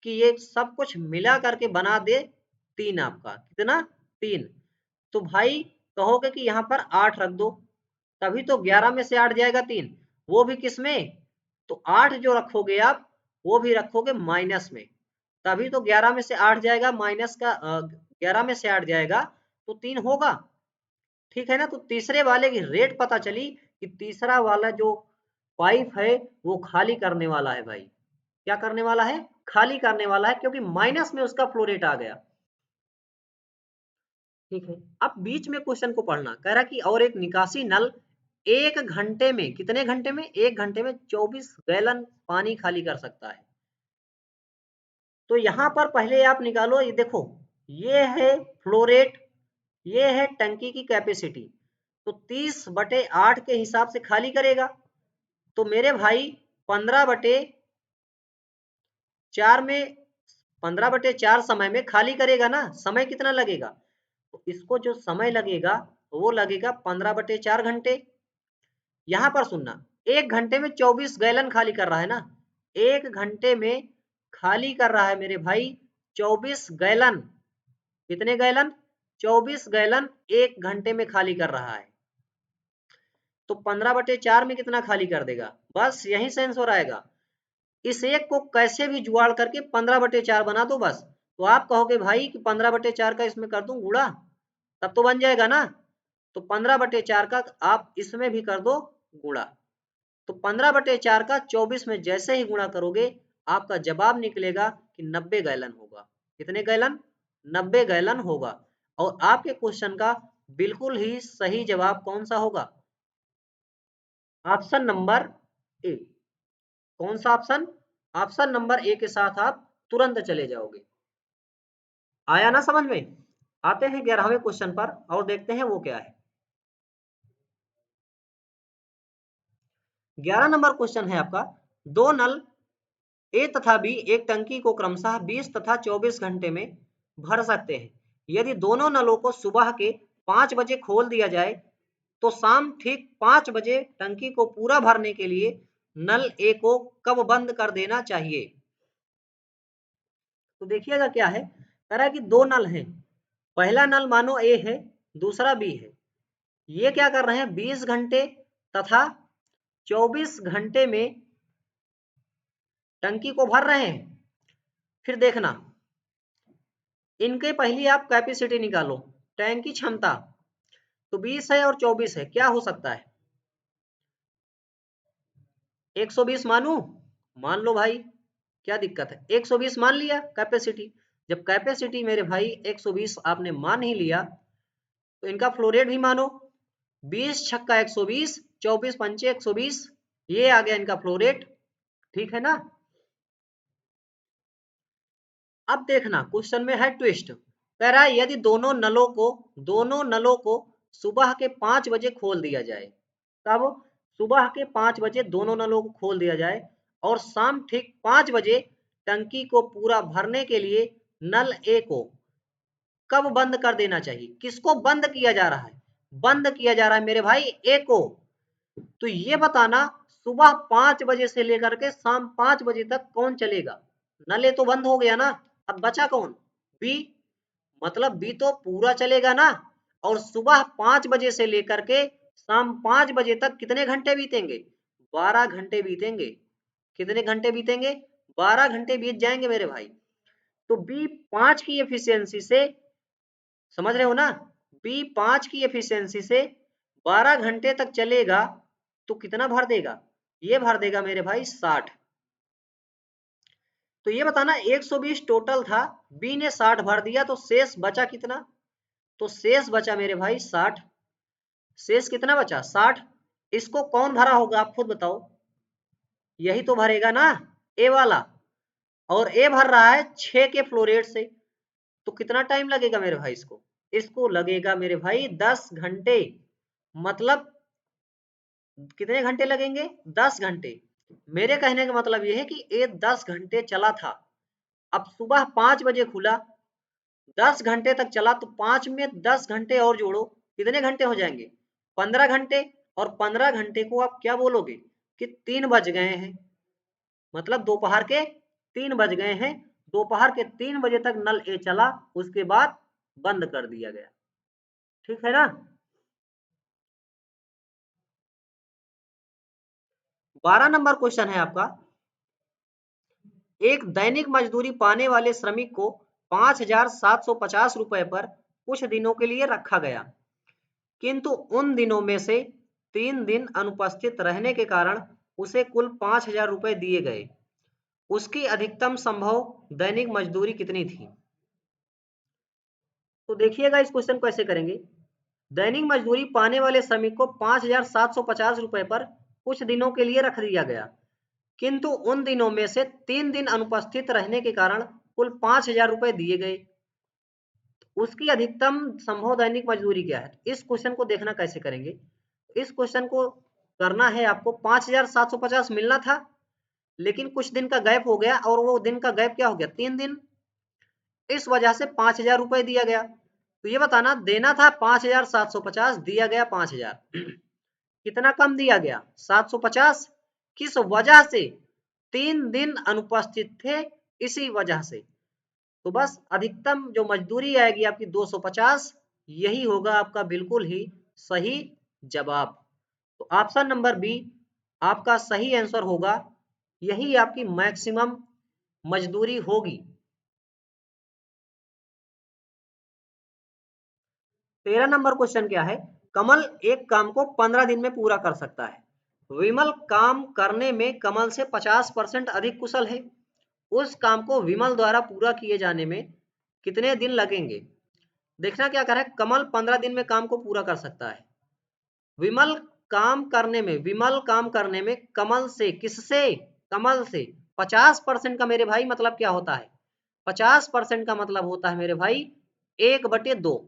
कि ये सब कुछ मिला करके बना दे 3, आपका कितना 3। तो भाई कहोगे कि यहाँ पर 8 रख दो, तभी तो 11 में से 8 जाएगा 3, वो भी किस में, तो 8 जो रखोगे आप वो भी रखोगे माइनस में, तभी तो 11 में से 8 जाएगा, माइनस का 11 में से 8 जाएगा तो 3 होगा। ठीक है ना। तो तीसरे वाले की रेट पता चली कि तीसरा वाला जो पाइप है वो खाली करने वाला है भाई। क्या करने वाला है, खाली करने वाला है, क्योंकि माइनस में उसका फ्लो रेट आ गया। ठीक है। अब बीच में क्वेश्चन को पढ़ना कह रहा कि और एक निकासी नल 1 घंटे में, कितने घंटे में, 1 घंटे में 24 गैलन पानी खाली कर सकता है। तो यहां पर पहले आप निकालो, ये देखो ये है फ्लो रेट, ये है टंकी की कैपेसिटी, तो 30/8 के हिसाब से खाली करेगा। तो मेरे भाई 15/4 में, 15/4 समय में खाली करेगा ना, समय कितना लगेगा, तो इसको जो समय लगेगा वो लगेगा 15/4 घंटे। यहां पर सुनना, 1 घंटे में 24 गैलन खाली कर रहा है ना, 1 घंटे में खाली कर रहा है मेरे भाई 24 गैलन। कितने गैलन, 24 गैलन 1 घंटे में खाली कर रहा है। तो 15/4 में कितना खाली कर देगा, बस यही से आंसर आएगा। इस एक को कैसे भी जुगाड़ करके 15/4 बना दो बस। तो आप कहोगे भाई कि 15/4 का इसमें कर दूं गुणा, तब तो बन जाएगा ना। तो 15/4 का आप इसमें भी कर दो गुणा, तो 15/4 का 24 में जैसे ही गुणा करोगे आपका जवाब निकलेगा कि 90 गैलन होगा। कितने गैलन, 90 गैलन होगा। और आपके क्वेश्चन का बिल्कुल ही सही जवाब कौन सा होगा, ऑप्शन नंबर ए। कौन सा ऑप्शन, ऑप्शन नंबर ए के साथ आप तुरंत चले जाओगे। आया ना समझ में। आते हैं 11वें क्वेश्चन पर और देखते हैं वो क्या है। 11 नंबर क्वेश्चन है आपका, दो नल ए तथा बी एक टंकी को क्रमशः 20 तथा 24 घंटे में भर सकते हैं। यदि दोनों नलों को सुबह के 5 बजे खोल दिया जाए तो शाम ठीक 5 बजे टंकी को पूरा भरने के लिए नल ए को कब बंद कर देना चाहिए। तो देखिएगा क्या है, कह रहा है कि दो नल हैं, पहला नल मानो ए है, दूसरा बी है। ये क्या कर रहे हैं, 20 घंटे तथा 24 घंटे में टंकी को भर रहे हैं। फिर देखना, इनके पहली आप कैपेसिटी निकालो, टैंक की क्षमता, तो 20 है और 24 है, क्या हो सकता है, 120 मानू, मान लो भाई, क्या दिक्कत है, 120 मान लिया कैपेसिटी। जब कैपेसिटी मेरे भाई 120 आपने मान ही लिया तो इनका फ्लो रेट भी मानो, 20 छक्का 120, 24 पंचे 120, ये आ गया इनका फ्लो रेट। ठीक है ना। अब देखना क्वेश्चन में है ट्विस्ट, कह रहा है यदि दोनों नलों को सुबह के 5 बजे खोल दिया जाए, तब सुबह के 5 बजे दोनों नलों को खोल दिया जाए और शाम ठीक 5 बजे टंकी को पूरा भरने के लिए नल ए को कब बंद कर देना चाहिए। किसको बंद किया जा रहा है, बंद किया जा रहा है मेरे भाई ए को। तो ये बताना सुबह 5 बजे से लेकर के शाम 5 बजे तक कौन चलेगा, नल ए तो बंद हो गया ना, अब बचा कौन, बी, मतलब बी तो पूरा चलेगा ना। और सुबह 5 बजे से लेकर के शाम 5 बजे तक कितने घंटे बीतेंगे, 12 घंटे बीतेंगे। कितने घंटे बीतेंगे, 12 घंटे बीत जाएंगे मेरे भाई। तो बी 5 की एफिशिएंसी से, समझ रहे हो ना, बी 5 की एफिशिएंसी से 12 घंटे तक चलेगा तो कितना भर देगा, ये भर देगा मेरे भाई 60। तो ये बताना 120 टोटल था, बी ने 60 भर दिया, तो शेष बचा कितना, तो शेष बचा मेरे भाई 60। शेष कितना बचा, 60। इसको कौन भरा होगा आप खुद बताओ, यही तो भरेगा ना, ए वाला। और ए भर रहा है 6 के फ्लो रेट से, तो कितना टाइम लगेगा मेरे भाई, इसको इसको लगेगा मेरे भाई 10 घंटे। मतलब कितने घंटे लगेंगे, 10 घंटे। मेरे कहने का मतलब यह है कि ए 10 घंटे चला था। अब सुबह 5 बजे खुला, 10 घंटे तक चला, तो 5 में 10 घंटे और जोड़ो, कितने घंटे हो जाएंगे, 15 घंटे। और 15 घंटे को आप क्या बोलोगे कि 3 बज गए हैं, मतलब दोपहर के 3 बज गए हैं। दोपहर के 3 बजे तक नल ए चला, उसके बाद बंद कर दिया गया। ठीक है ना। 12 नंबर क्वेश्चन है आपका, एक दैनिक मजदूरी पाने वाले श्रमिक को 5,750 रुपए पर कुछ दिनों के लिए रखा गया, किंतु उन दिनों में से 3 दिन अनुपस्थित रहने के कारण उसे कुल 5,000 रुपए दिए गए। उसकी अधिकतम संभव दैनिक मजदूरी कितनी थी? तो देखिएगा इस क्वेश्चन को ऐसे करेंगे, दैनिक मजदूरी पाने वाले श्रमिक को 5,750 रुपए पर कुछ दिनों के लिए रख दिया गया, किंतु उन दिनों में से 3 दिन अनुपस्थित रहने के कारण कुल 5,000 रुपए दिए गए। उसकी अधिकतम संभव दैनिक मजदूरी क्या है? इस क्वेश्चन को देखना कैसे करेंगे, इस क्वेश्चन को करना है आपको, 5,750 मिलना था लेकिन कुछ दिन का गैप हो गया, और वो दिन का गैप क्या हो गया? 3 दिन। इस वजह से 5,000 रुपए दिया गया। तो ये बताना, देना था 5,750, दिया गया 5,000। कितना कम दिया गया? 750। किस वजह से? 3 दिन अनुपस्थित थे, इसी वजह से। तो बस अधिकतम जो मजदूरी आएगी आपकी 250, यही होगा आपका बिल्कुल ही सही जवाब। तो ऑप्शन नंबर बी आपका सही आंसर होगा, यही आपकी मैक्सिमम मजदूरी होगी। 13 नंबर क्वेश्चन क्या है, कमल एक काम को 15 दिन में पूरा कर सकता है। विमल काम करने में कमल से 50% अधिक कुशल है। उस काम को विमल द्वारा पूरा किए जाने में कितने दिन लगेंगे? देखना क्या कर रहा है, कमल 15 दिन में काम को पूरा कर सकता है। विमल विमल काम करने में कमल से, किससे? कमल से 50% का मेरे भाई मतलब क्या होता है? 50% का मतलब होता है मेरे भाई 1/2।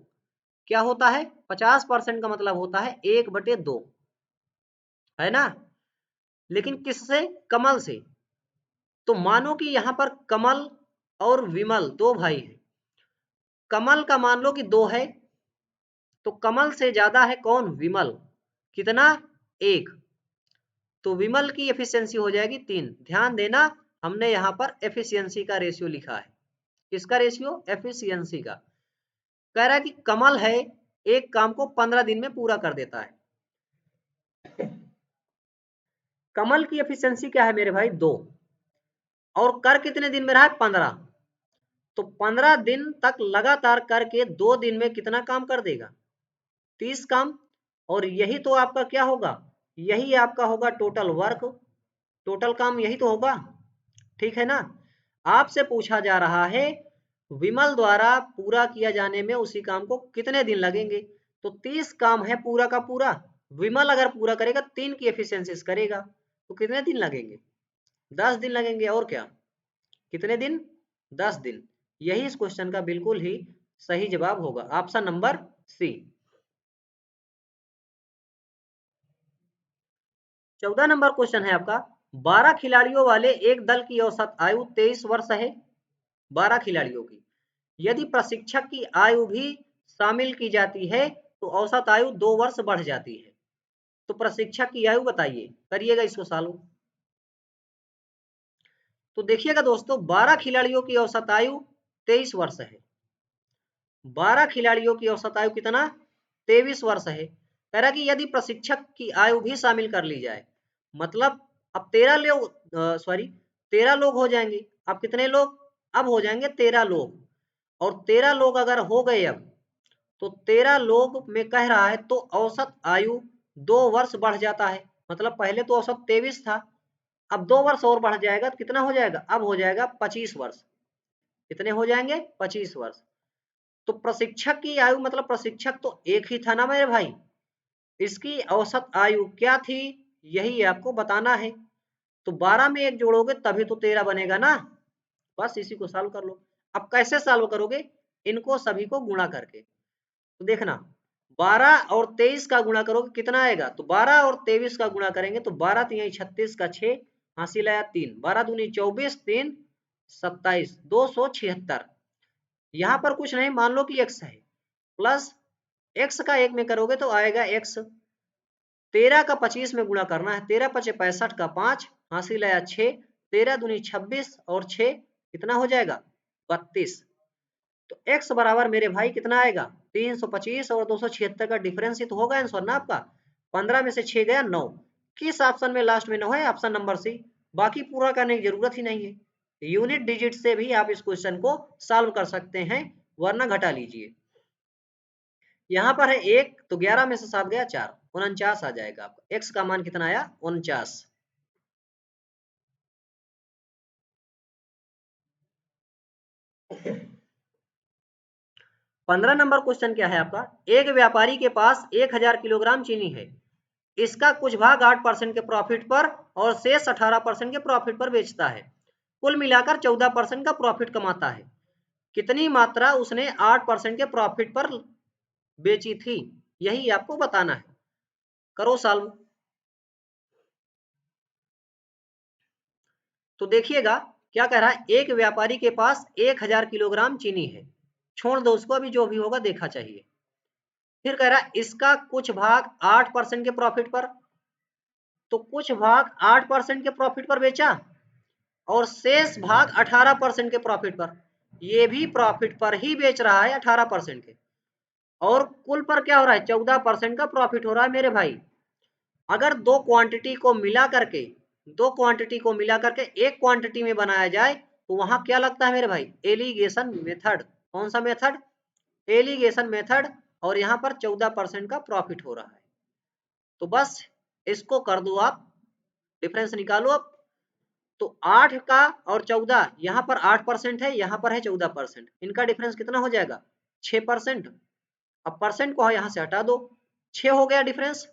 क्या होता है? 50% का मतलब होता है 1/2, है ना। लेकिन किससे? कमल से। तो मानो कि यहां पर कमल और विमल दो भाई हैं। कमल का मान लो कि 2 है, तो कमल से ज्यादा है कौन? विमल। कितना? 1। तो विमल की एफिशिएंसी हो जाएगी 3। ध्यान देना, हमने यहाँ पर एफिशिएंसी का रेशियो लिखा है। किसका रेशियो? एफिशिएंसी का। कह रहा है कि कमल है, एक काम को 15 दिन में पूरा कर देता है। कमल की एफिशिएंसी क्या है मेरे भाई? 2। और कर कितने दिन में रहा है? 15। तो 15 दिन तक लगातार करके 2 दिन में कितना काम कर देगा? 30 काम। और यही तो आपका क्या होगा? यही आपका होगा टोटल वर्क, टोटल काम यही तो होगा। ठीक है ना। आपसे पूछा जा रहा है विमल द्वारा पूरा किया जाने में उसी काम को कितने दिन लगेंगे। तो 30 काम है पूरा का पूरा, विमल अगर पूरा करेगा 3 की एफिशिएंसी करेगा, तो कितने दिन लगेंगे? 10 दिन लगेंगे। और क्या? कितने दिन? 10 दिन। यही इस क्वेश्चन का बिल्कुल ही सही जवाब होगा, option number C. 14 number question है आपका, 12 खिलाड़ियों वाले एक दल की औसत आयु 23 वर्ष है। 12 खिलाड़ियों की, यदि प्रशिक्षक की आयु भी शामिल की जाती है तो औसत आयु 2 वर्ष बढ़ जाती है। तो प्रशिक्षक की आयु बताइए, करिएगा इसको सॉल्व। तो देखिएगा दोस्तों, 12 खिलाड़ियों की औसत आयु 23 वर्ष है। 12 खिलाड़ियों की औसत आयु कितना? 23 वर्ष है। कह रहा कि यदि प्रशिक्षक की आयु भी शामिल कर ली जाए, मतलब अब 13 लोग हो जाएंगे। अब कितने लोग? अब हो जाएंगे 13 लोग। और 13 लोग अगर हो गए अब, तो 13 लोग में कह रहा है तो औसत आयु 2 वर्ष बढ़ जाता है। मतलब पहले तो औसत 23 था, अब 2 वर्ष और बढ़ जाएगा तो कितना हो जाएगा? अब हो जाएगा 25 वर्ष। कितने हो जाएंगे? 25 वर्ष। तो प्रशिक्षक की आयु मतलब प्रशिक्षक तो एक ही था ना मेरे भाई, इसकी औसत आयु क्या थी, यही आपको बताना है। तो 12 में एक जोड़ोगे तभी तो 13 बनेगा ना। बस इसी को सॉल्व कर लो। अब कैसे सॉल्व करोगे? इनको सभी को गुणा करके। तो देखना, 12 और 23 का गुणा करोगे कितना आएगा? तो 12 और 23 का गुणा करेंगे तो 12 3 36 का 6, हासिल आया 3, 12 दूनी 24, 3 27, 276। यहाँ पर कुछ नहीं, मान लो कि x है, प्लस x का 1 में करोगे तो आएगा x। 13 का 25 में गुणा करना है, 13 पचे 65 का 5, हासिल आया 6, 13 दूनी 26 और 6 कितना हो जाएगा? 32। तो x बराबर मेरे भाई कितना आएगा 325 और 276 का डिफरेंस ही तो होगा आंसर ना आपका। 15 में से 6 गया 9। किस ऑप्शन में लास्ट में 9 है? Option number C. बाकी पूरा करने की जरूरत ही नहीं है। यूनिट डिजिट से भी आप इस क्वेश्चन को सॉल्व कर सकते हैं, वरना घटा लीजिए। यहाँ पर है 1 तो 11 में से 7 गया 4, 49 आ जाएगा आपका। x का मान कितना आया 49। 15 नंबर क्वेश्चन क्या है आपका? एक व्यापारी के पास 1000 किलोग्राम चीनी है। इसका कुछ भाग 8% के प्रॉफिट पर और शेष 18% के प्रॉफिट पर बेचता है। कुल मिलाकर 14% का प्रॉफिट कमाता है। कितनी मात्रा उसने 8% के प्रॉफिट पर बेची थी, यही आपको बताना है। करो सॉल्व। तो देखिएगा क्या कह रहा है, एक व्यापारी के पास 1000 किलोग्राम चीनी है। छोड़ दो उसको, अभी जो भी होगा देखा चाहिए। फिर कह रहा है इसका कुछ भाग 8% के प्रॉफिट पर, तो कुछ भाग 8% के प्रॉफिट पर बेचा और शेष भाग 18% के प्रॉफिट पर। ये भी प्रॉफिट पर ही बेच रहा है 18% के, और कुल पर क्या हो रहा है 14% का प्रॉफिट हो रहा है मेरे भाई। अगर दो क्वांटिटी को मिला करके एक क्वांटिटी में बनाया जाए तो वहां क्या लगता है मेरे भाई? Alligation method. कौन सा मेथड? Allegation method. और यहाँ पर 14% का प्रॉफिट हो रहा है। तो बस इसको कर दो आप, डिफरेंस निकालो अब। तो 8 का और 14, यहाँ पर 8% है, यहाँ पर है 14%, इनका डिफरेंस कितना हो जाएगा 6%। अब परसेंट को यहाँ से हटा दो, 6 हो गया डिफरेंस।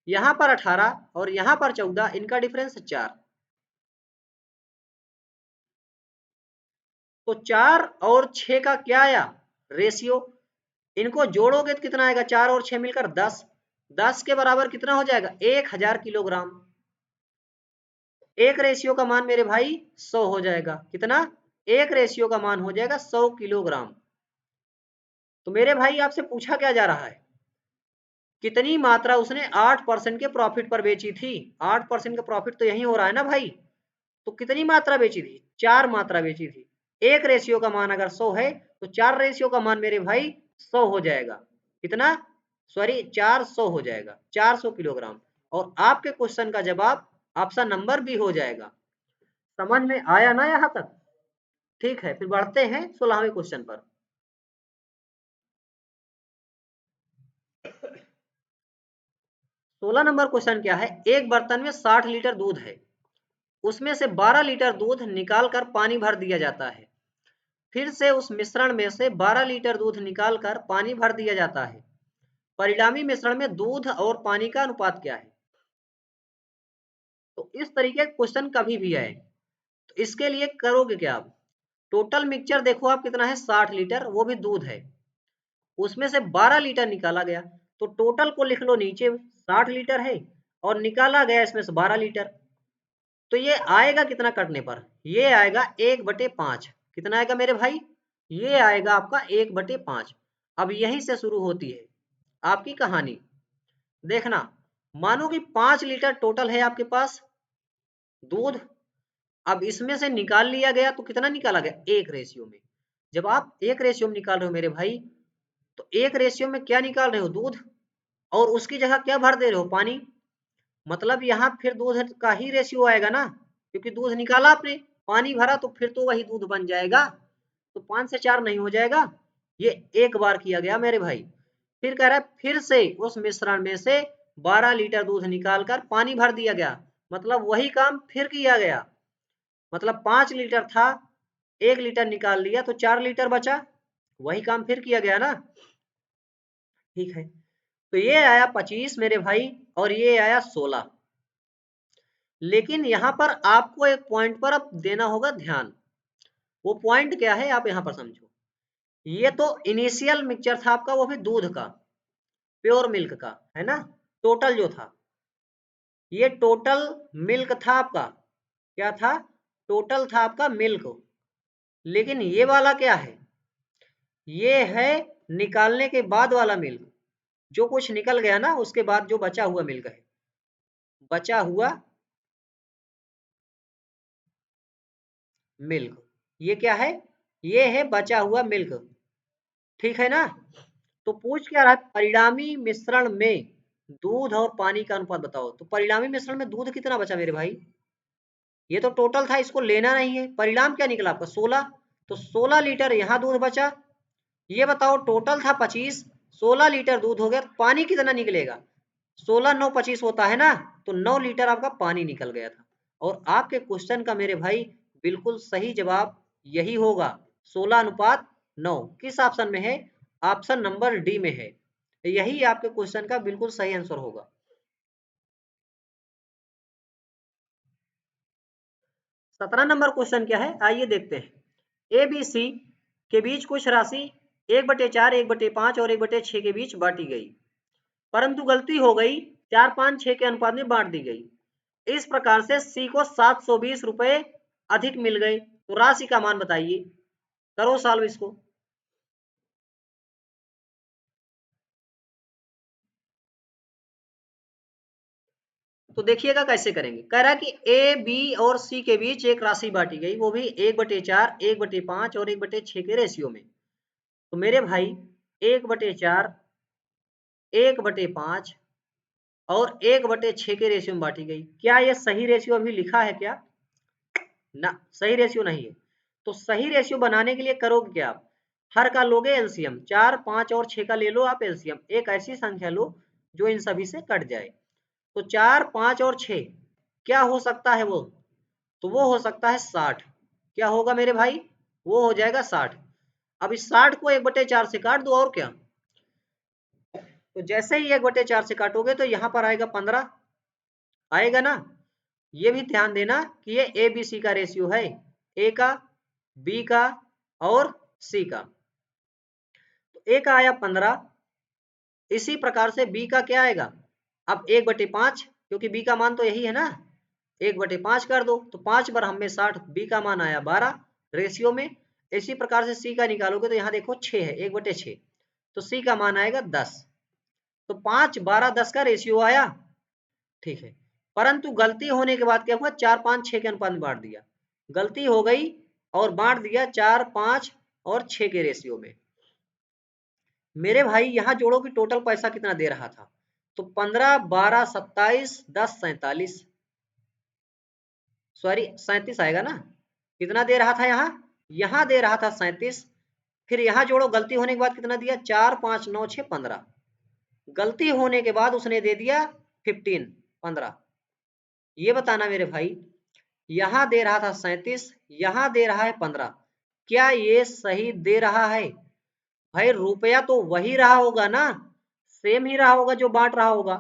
यहाँ पर 18 और यहाँ पर 14, इनका डिफरेंस 4। तो 4 और 6 का क्या आया रेशियो? इनको जोड़ोगे तो कितना आएगा? 4 और 6 मिलकर 10। 10 के बराबर कितना हो जाएगा 1000 किलोग्राम। एक रेशियो का मान मेरे भाई 100 हो जाएगा। कितना? एक रेशियो का मान हो जाएगा 100 किलोग्राम। तो मेरे भाई आपसे पूछा क्या जा रहा है, कितनी मात्रा उसने 8% के प्रॉफिट पर बेची थी। 8% का प्रॉफिट तो यही हो रहा है ना भाई। तो कितनी मात्रा बेची थी? 4 मात्रा बेची थी। एक रेशियो का मान अगर 100 है तो 4 रेशियो का मान मेरे भाई 100 हो जाएगा। कितना? सॉरी 400 हो जाएगा, 400 किलोग्राम। और आपके क्वेश्चन का जवाब ऑप्शन नंबर भी हो जाएगा। समझ में आया ना यहाँ तक? ठीक है, फिर बढ़ते हैं 16वें क्वेश्चन पर। 16 नंबर क्वेश्चन क्या है, एक बर्तन में 60 लीटर दूध है। उसमें से 12 लीटर दूध निकालकर पानी भर दिया जाता है। फिर से उस मिश्रण में से 12 लीटर दूध निकालकर पानी भर दिया जाता है। परिणामी मिश्रण में दूध और पानी का अनुपात क्या है? तो इस तरीके का क्वेश्चन कभी भी आए तो इसके लिए करोगे क्या आप? टोटल मिक्सचर देखो आप कितना है 60 लीटर, वो भी दूध है। उसमें से 12 लीटर निकाला गया, तो टोटल को लिख लो नीचे, 60 लीटर है और निकाला गया इसमें से 12 लीटर। तो ये आएगा कितना कटने पर? ये आएगा 1/5। कितना आएगा मेरे भाई? ये आएगा आपका 1/5। अब यहीं से शुरू होती है आपकी कहानी। देखना, मानो कि 5 लीटर टोटल है आपके पास दूध। अब इसमें से निकाल लिया गया तो कितना निकाला गया? एक रेशियो में। जब आप एक रेशियो में निकाल रहे हो मेरे भाई, तो एक रेशियो में क्या निकाल रहे हो? दूध। और उसकी जगह क्या भर दे रहे हो? पानी। मतलब यहाँ फिर दूध का ही रेशियो आएगा ना, क्योंकि दूध निकाला आपने, पानी भरा, तो फिर तो वही दूध बन जाएगा। तो 5 से 4 नहीं हो जाएगा। ये एक बार किया गया मेरे भाई। फिर कह रहा है फिर से उस मिश्रण में से 12 लीटर दूध निकालकर पानी भर दिया गया। मतलब वही काम फिर किया गया। मतलब 5 लीटर था, 1 लीटर निकाल लिया तो 4 लीटर बचा। वही काम फिर किया गया ना। ठीक है, तो ये आया 25 मेरे भाई और ये आया 16। लेकिन यहाँ पर आपको एक पॉइंट पर अब देना होगा ध्यान। वो पॉइंट क्या है आप यहाँ पर समझो। ये तो इनिशियल मिक्सचर था आपका, वो भी दूध का, प्योर मिल्क का, है ना। टोटल जो था, ये टोटल मिल्क था आपका। क्या था? टोटल था आपका मिल्क। लेकिन ये वाला क्या है? ये है निकालने के बाद वाला मिल्क। जो कुछ निकल गया ना उसके बाद जो बचा हुआ मिल्क है, बचा हुआ मिल्क। ये क्या है? ये है बचा हुआ मिल्क, ठीक है ना। तो पूछ क्या रहा है, परिणामी मिश्रण में दूध और पानी का अनुपात बताओ। तो परिणामी मिश्रण में दूध कितना बचा मेरे भाई, ये तो टोटल था, इसको लेना नहीं है। परिणाम क्या निकला आपका 16, तो 16 लीटर यहाँ दूध बचा। ये बताओ टोटल था 25, 16 लीटर दूध हो गया, पानी कितना निकलेगा, 16 9 25 होता है ना, तो 9 लीटर आपका पानी निकल गया था। और आपके क्वेश्चन का मेरे भाई बिल्कुल सही जवाब यही होगा, 16:9। किस ऑप्शन में है, ऑप्शन नंबर डी में है, यही आपके क्वेश्चन का बिल्कुल सही आंसर होगा। 17 नंबर क्वेश्चन क्या है, आइए देखते हैं। ए बी सी के बीच कुछ राशि 1/4, 1/5 और 1/6 के बीच बांटी गई, परंतु गलती हो गई 4 5 6 के अनुपात में बांट दी गई। इस प्रकार से सी को 720 रुपए अधिक मिल गए, तो राशि का मान बताइए। करो सॉल्व इसको। तो देखिएगा कैसे करेंगे, कह रहा है कि ए बी और सी के बीच एक राशि बांटी गई, वो भी 1/4, 1/5 और 1/6 के रेशियो में। तो मेरे भाई 1/4, 1/5 और 1/6 के रेशियो में बांटी गई। क्या ये सही रेशियो अभी लिखा है क्या, ना सही रेशियो नहीं है। तो सही रेशियो बनाने के लिए करोगे क्या आप, हर का लोगे एलसीएम, 4 5 और 6 का ले लो आप एलसीएम, एक ऐसी संख्या लो जो इन सभी से कट जाए। तो 4 5 और 6 क्या हो सकता है वो, तो वो हो सकता है 60। क्या होगा मेरे भाई, वो हो जाएगा 60। अब इस 60 को 1/4 से काट दो और क्या, तो जैसे ही 1/4 से काटोगे तो यहाँ पर आएगा 15, आएगा ना। ये भी ध्यान देना कि ये ए बी सी का रेशियो है, ए का, बी का और सी का। तो ए का आया 15, इसी प्रकार से बी का क्या आएगा, अब 1/5, क्योंकि बी का मान तो यही है ना, 1/5 कर दो तो 5 बार हम में 60, बी का मान आया 12 रेशियो में। इसी प्रकार से सी का निकालोगे तो यहाँ देखो 6 है, 1/6, तो सी का मान आएगा 10। तो 5 12 10 का रेशियो आया, ठीक है। परंतु गलती होने के बाद क्या हुआ, 4 5 6 के अनुपात में बांट दिया, गलती हो गई और बांट दिया 4 5 और 6 के रेशियो में। मेरे भाई यहाँ जोड़ो कि टोटल पैसा कितना दे रहा था, तो 15 12 27 10 47, सॉरी 37 आएगा ना, कितना दे रहा था यहाँ, यहाँ दे रहा था 37। फिर यहाँ जोड़ो, गलती होने के बाद कितना दिया, 4 5 9 6 15, गलती होने के बाद उसने दे दिया 15 15। ये बताना मेरे भाई, यहाँ दे रहा था 37, यहाँ दे रहा है 15, क्या ये सही दे रहा है, भाई रुपया तो वही रहा होगा ना, सेम ही रहा होगा जो बांट रहा होगा,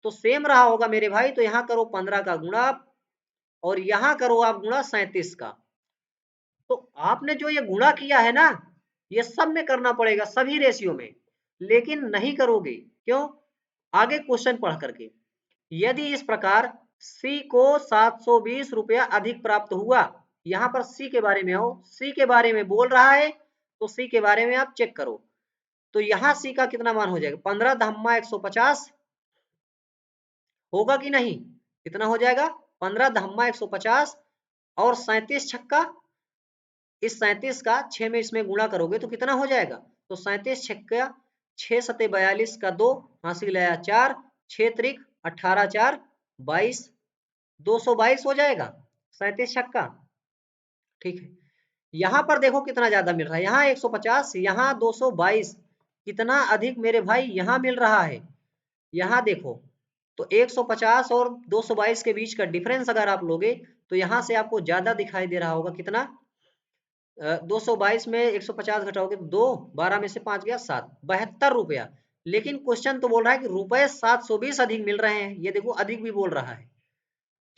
तो सेम रहा होगा मेरे भाई। तो यहाँ करो 15 का गुणा और यहाँ करो आप गुणा 37 का। तो आपने जो ये गुणा किया है ना, ये सब में करना पड़ेगा, सभी रेशियो में, लेकिन नहीं करोगे, क्यों, आगे क्वेश्चन पढ़ करके। यदि इस प्रकार सी को 720 रुपया अधिक प्राप्त हुआ, यहाँ पर सी के बारे में हो, सी के बारे में बोल रहा है, तो सी के बारे में आप चेक करो। तो यहाँ सी का कितना मान हो जाएगा, 15 धम्मा 150 होगा कि नहीं, कितना हो जाएगा, 15 धम्मा 150 और 37 छक्का, इस 37 का 6 में इसमें गुणा करोगे तो कितना हो जाएगा, तो 37 छक्का 6 सते 42 का 2 हासिल आया 4, 6 त्रिक 18 4 22, 222 हो जाएगा 37 छक्का, ठीक है। यहाँ पर देखो कितना ज्यादा मिल रहा है, यहाँ 150, यहाँ 222, कितना अधिक मेरे भाई यहाँ मिल रहा है। यहाँ देखो, तो 150 और 222 के बीच का डिफरेंस अगर आप लोगे तो यहाँ से आपको ज्यादा दिखाई दे रहा होगा, कितना, 222 में 150 घटाओगे तो 2, 12 में से 5 गया 7, 72 रुपया। लेकिन क्वेश्चन तो बोल रहा है कि रुपए 720 अधिक मिल रहे हैं, ये देखो अधिक भी बोल रहा है,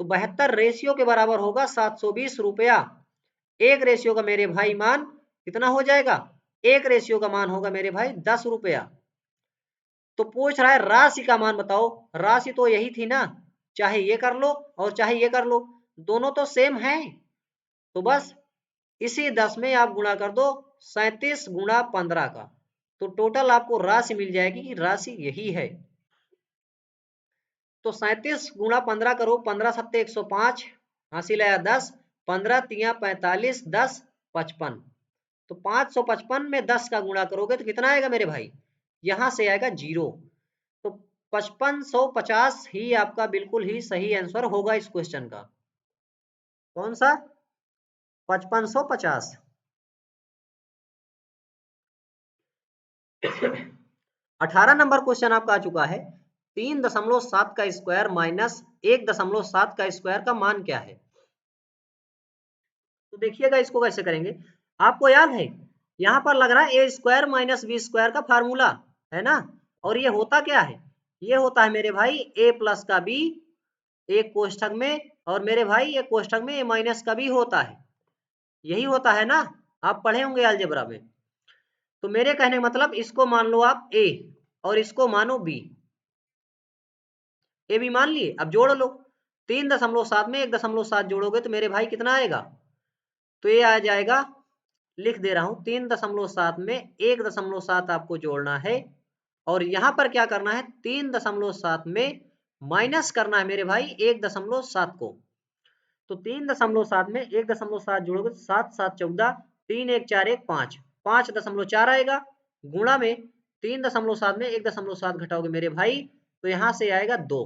तो 72 रेशियो के बराबर होगा 720 रुपया। एक रेशियो का मेरे भाई मान कितना हो जाएगा, एक रेशियो का मान होगा मेरे भाई 10 रुपया। तो पूछ रहा है राशि का मान बताओ, राशि तो यही थी ना, चाहे ये कर लो और चाहे ये कर लो, दोनों तो सेम है। तो बस इसी 10 में आप गुणा कर दो 37 गुणा 15 का, तो टोटल आपको राशि मिल जाएगी कि राशि यही है। तो 37 गुणा 15 करो, 15 सत्ते 105 हासिल आया 10, 15 तिया 45 10 55, तो 555 में 10 का गुणा करोगे तो कितना आएगा मेरे भाई, यहां से आएगा 0। तो 5550 ही आपका बिल्कुल ही सही आंसर होगा इस क्वेश्चन का। कौन सा? 5550। 18 नंबर क्वेश्चन आपका आ चुका है। 3.7 का स्क्वायर माइनस 1.7 का स्क्वायर का मान क्या है? तो देखिएगा इसको कैसे करेंगे। आपको याद है यहाँ पर लग रहा है ए स्क्वायर माइनस बी स्क्वायर का फार्मूला है ना, और ये होता क्या है, ये होता है मेरे भाई ए प्लस का बी एक कोष्ठक में, और मेरे भाई एक कोष्ठक में ए माइनस का भी होता है, यही होता है ना, आप पढ़े होंगे अलजेब्रा में। तो मेरे कहने का मतलब इसको मान लो आप ए और इसको मानो बी, ए बी मान लिए, अब जोड़ लो। 3.7 में 1.7 जोड़ोगे तो मेरे भाई कितना आएगा, तो ये आ जाएगा, लिख दे रहा हूं 3.7 में 1.7 आपको जोड़ना है, और यहां पर क्या करना है 3.7 में माइनस करना है मेरे भाई 1.7 को। तो 3.7 में 1.7 जोड़ोगे तो 7 7 14, 3 1 4 1 5, 5.4 आएगा, गुणा में 3.7 में 1.7 घटाओगे मेरे भाई तो यहां से आएगा 2,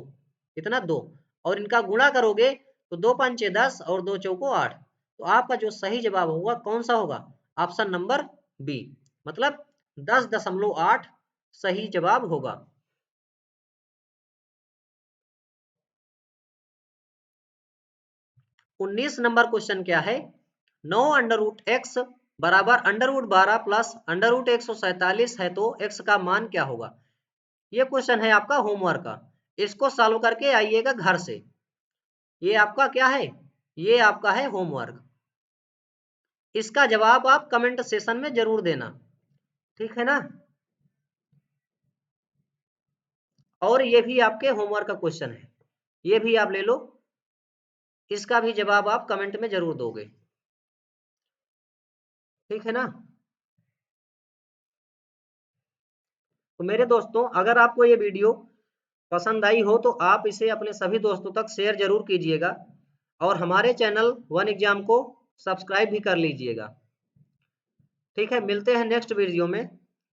कितना 2, और इनका गुणा करोगे तो 2 5 10 और 2 चौको 8। तो आपका जो सही जवाब होगा कौन सा होगा, ऑप्शन नंबर बी, मतलब 10.8 सही जवाब होगा। 19 नंबर क्वेश्चन क्या है, 9 अंडर रूट एक्स बराबर under root 12 plus under root 147 है तो एक्स का मान क्या होगा। ये क्वेश्चन है आपका होमवर्क का, इसको सॉल्व करके आइएगा घर से, ये आपका क्या है, ये आपका है होमवर्क। इसका जवाब आप कमेंट सेशन में जरूर देना, ठीक है ना। और ये भी आपके होमवर्क का क्वेश्चन है, ये भी आप ले लो, इसका भी जवाब आप कमेंट में जरूर दोगे, ठीक है ना। तो मेरे दोस्तों अगर आपको ये वीडियो पसंद आई हो तो आप इसे अपने सभी दोस्तों तक शेयर जरूर कीजिएगा, और हमारे चैनल वन एग्जाम को सब्सक्राइब भी कर लीजिएगा, ठीक है। मिलते हैं नेक्स्ट वीडियो में,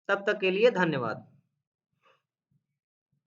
तब तक के लिए धन्यवाद।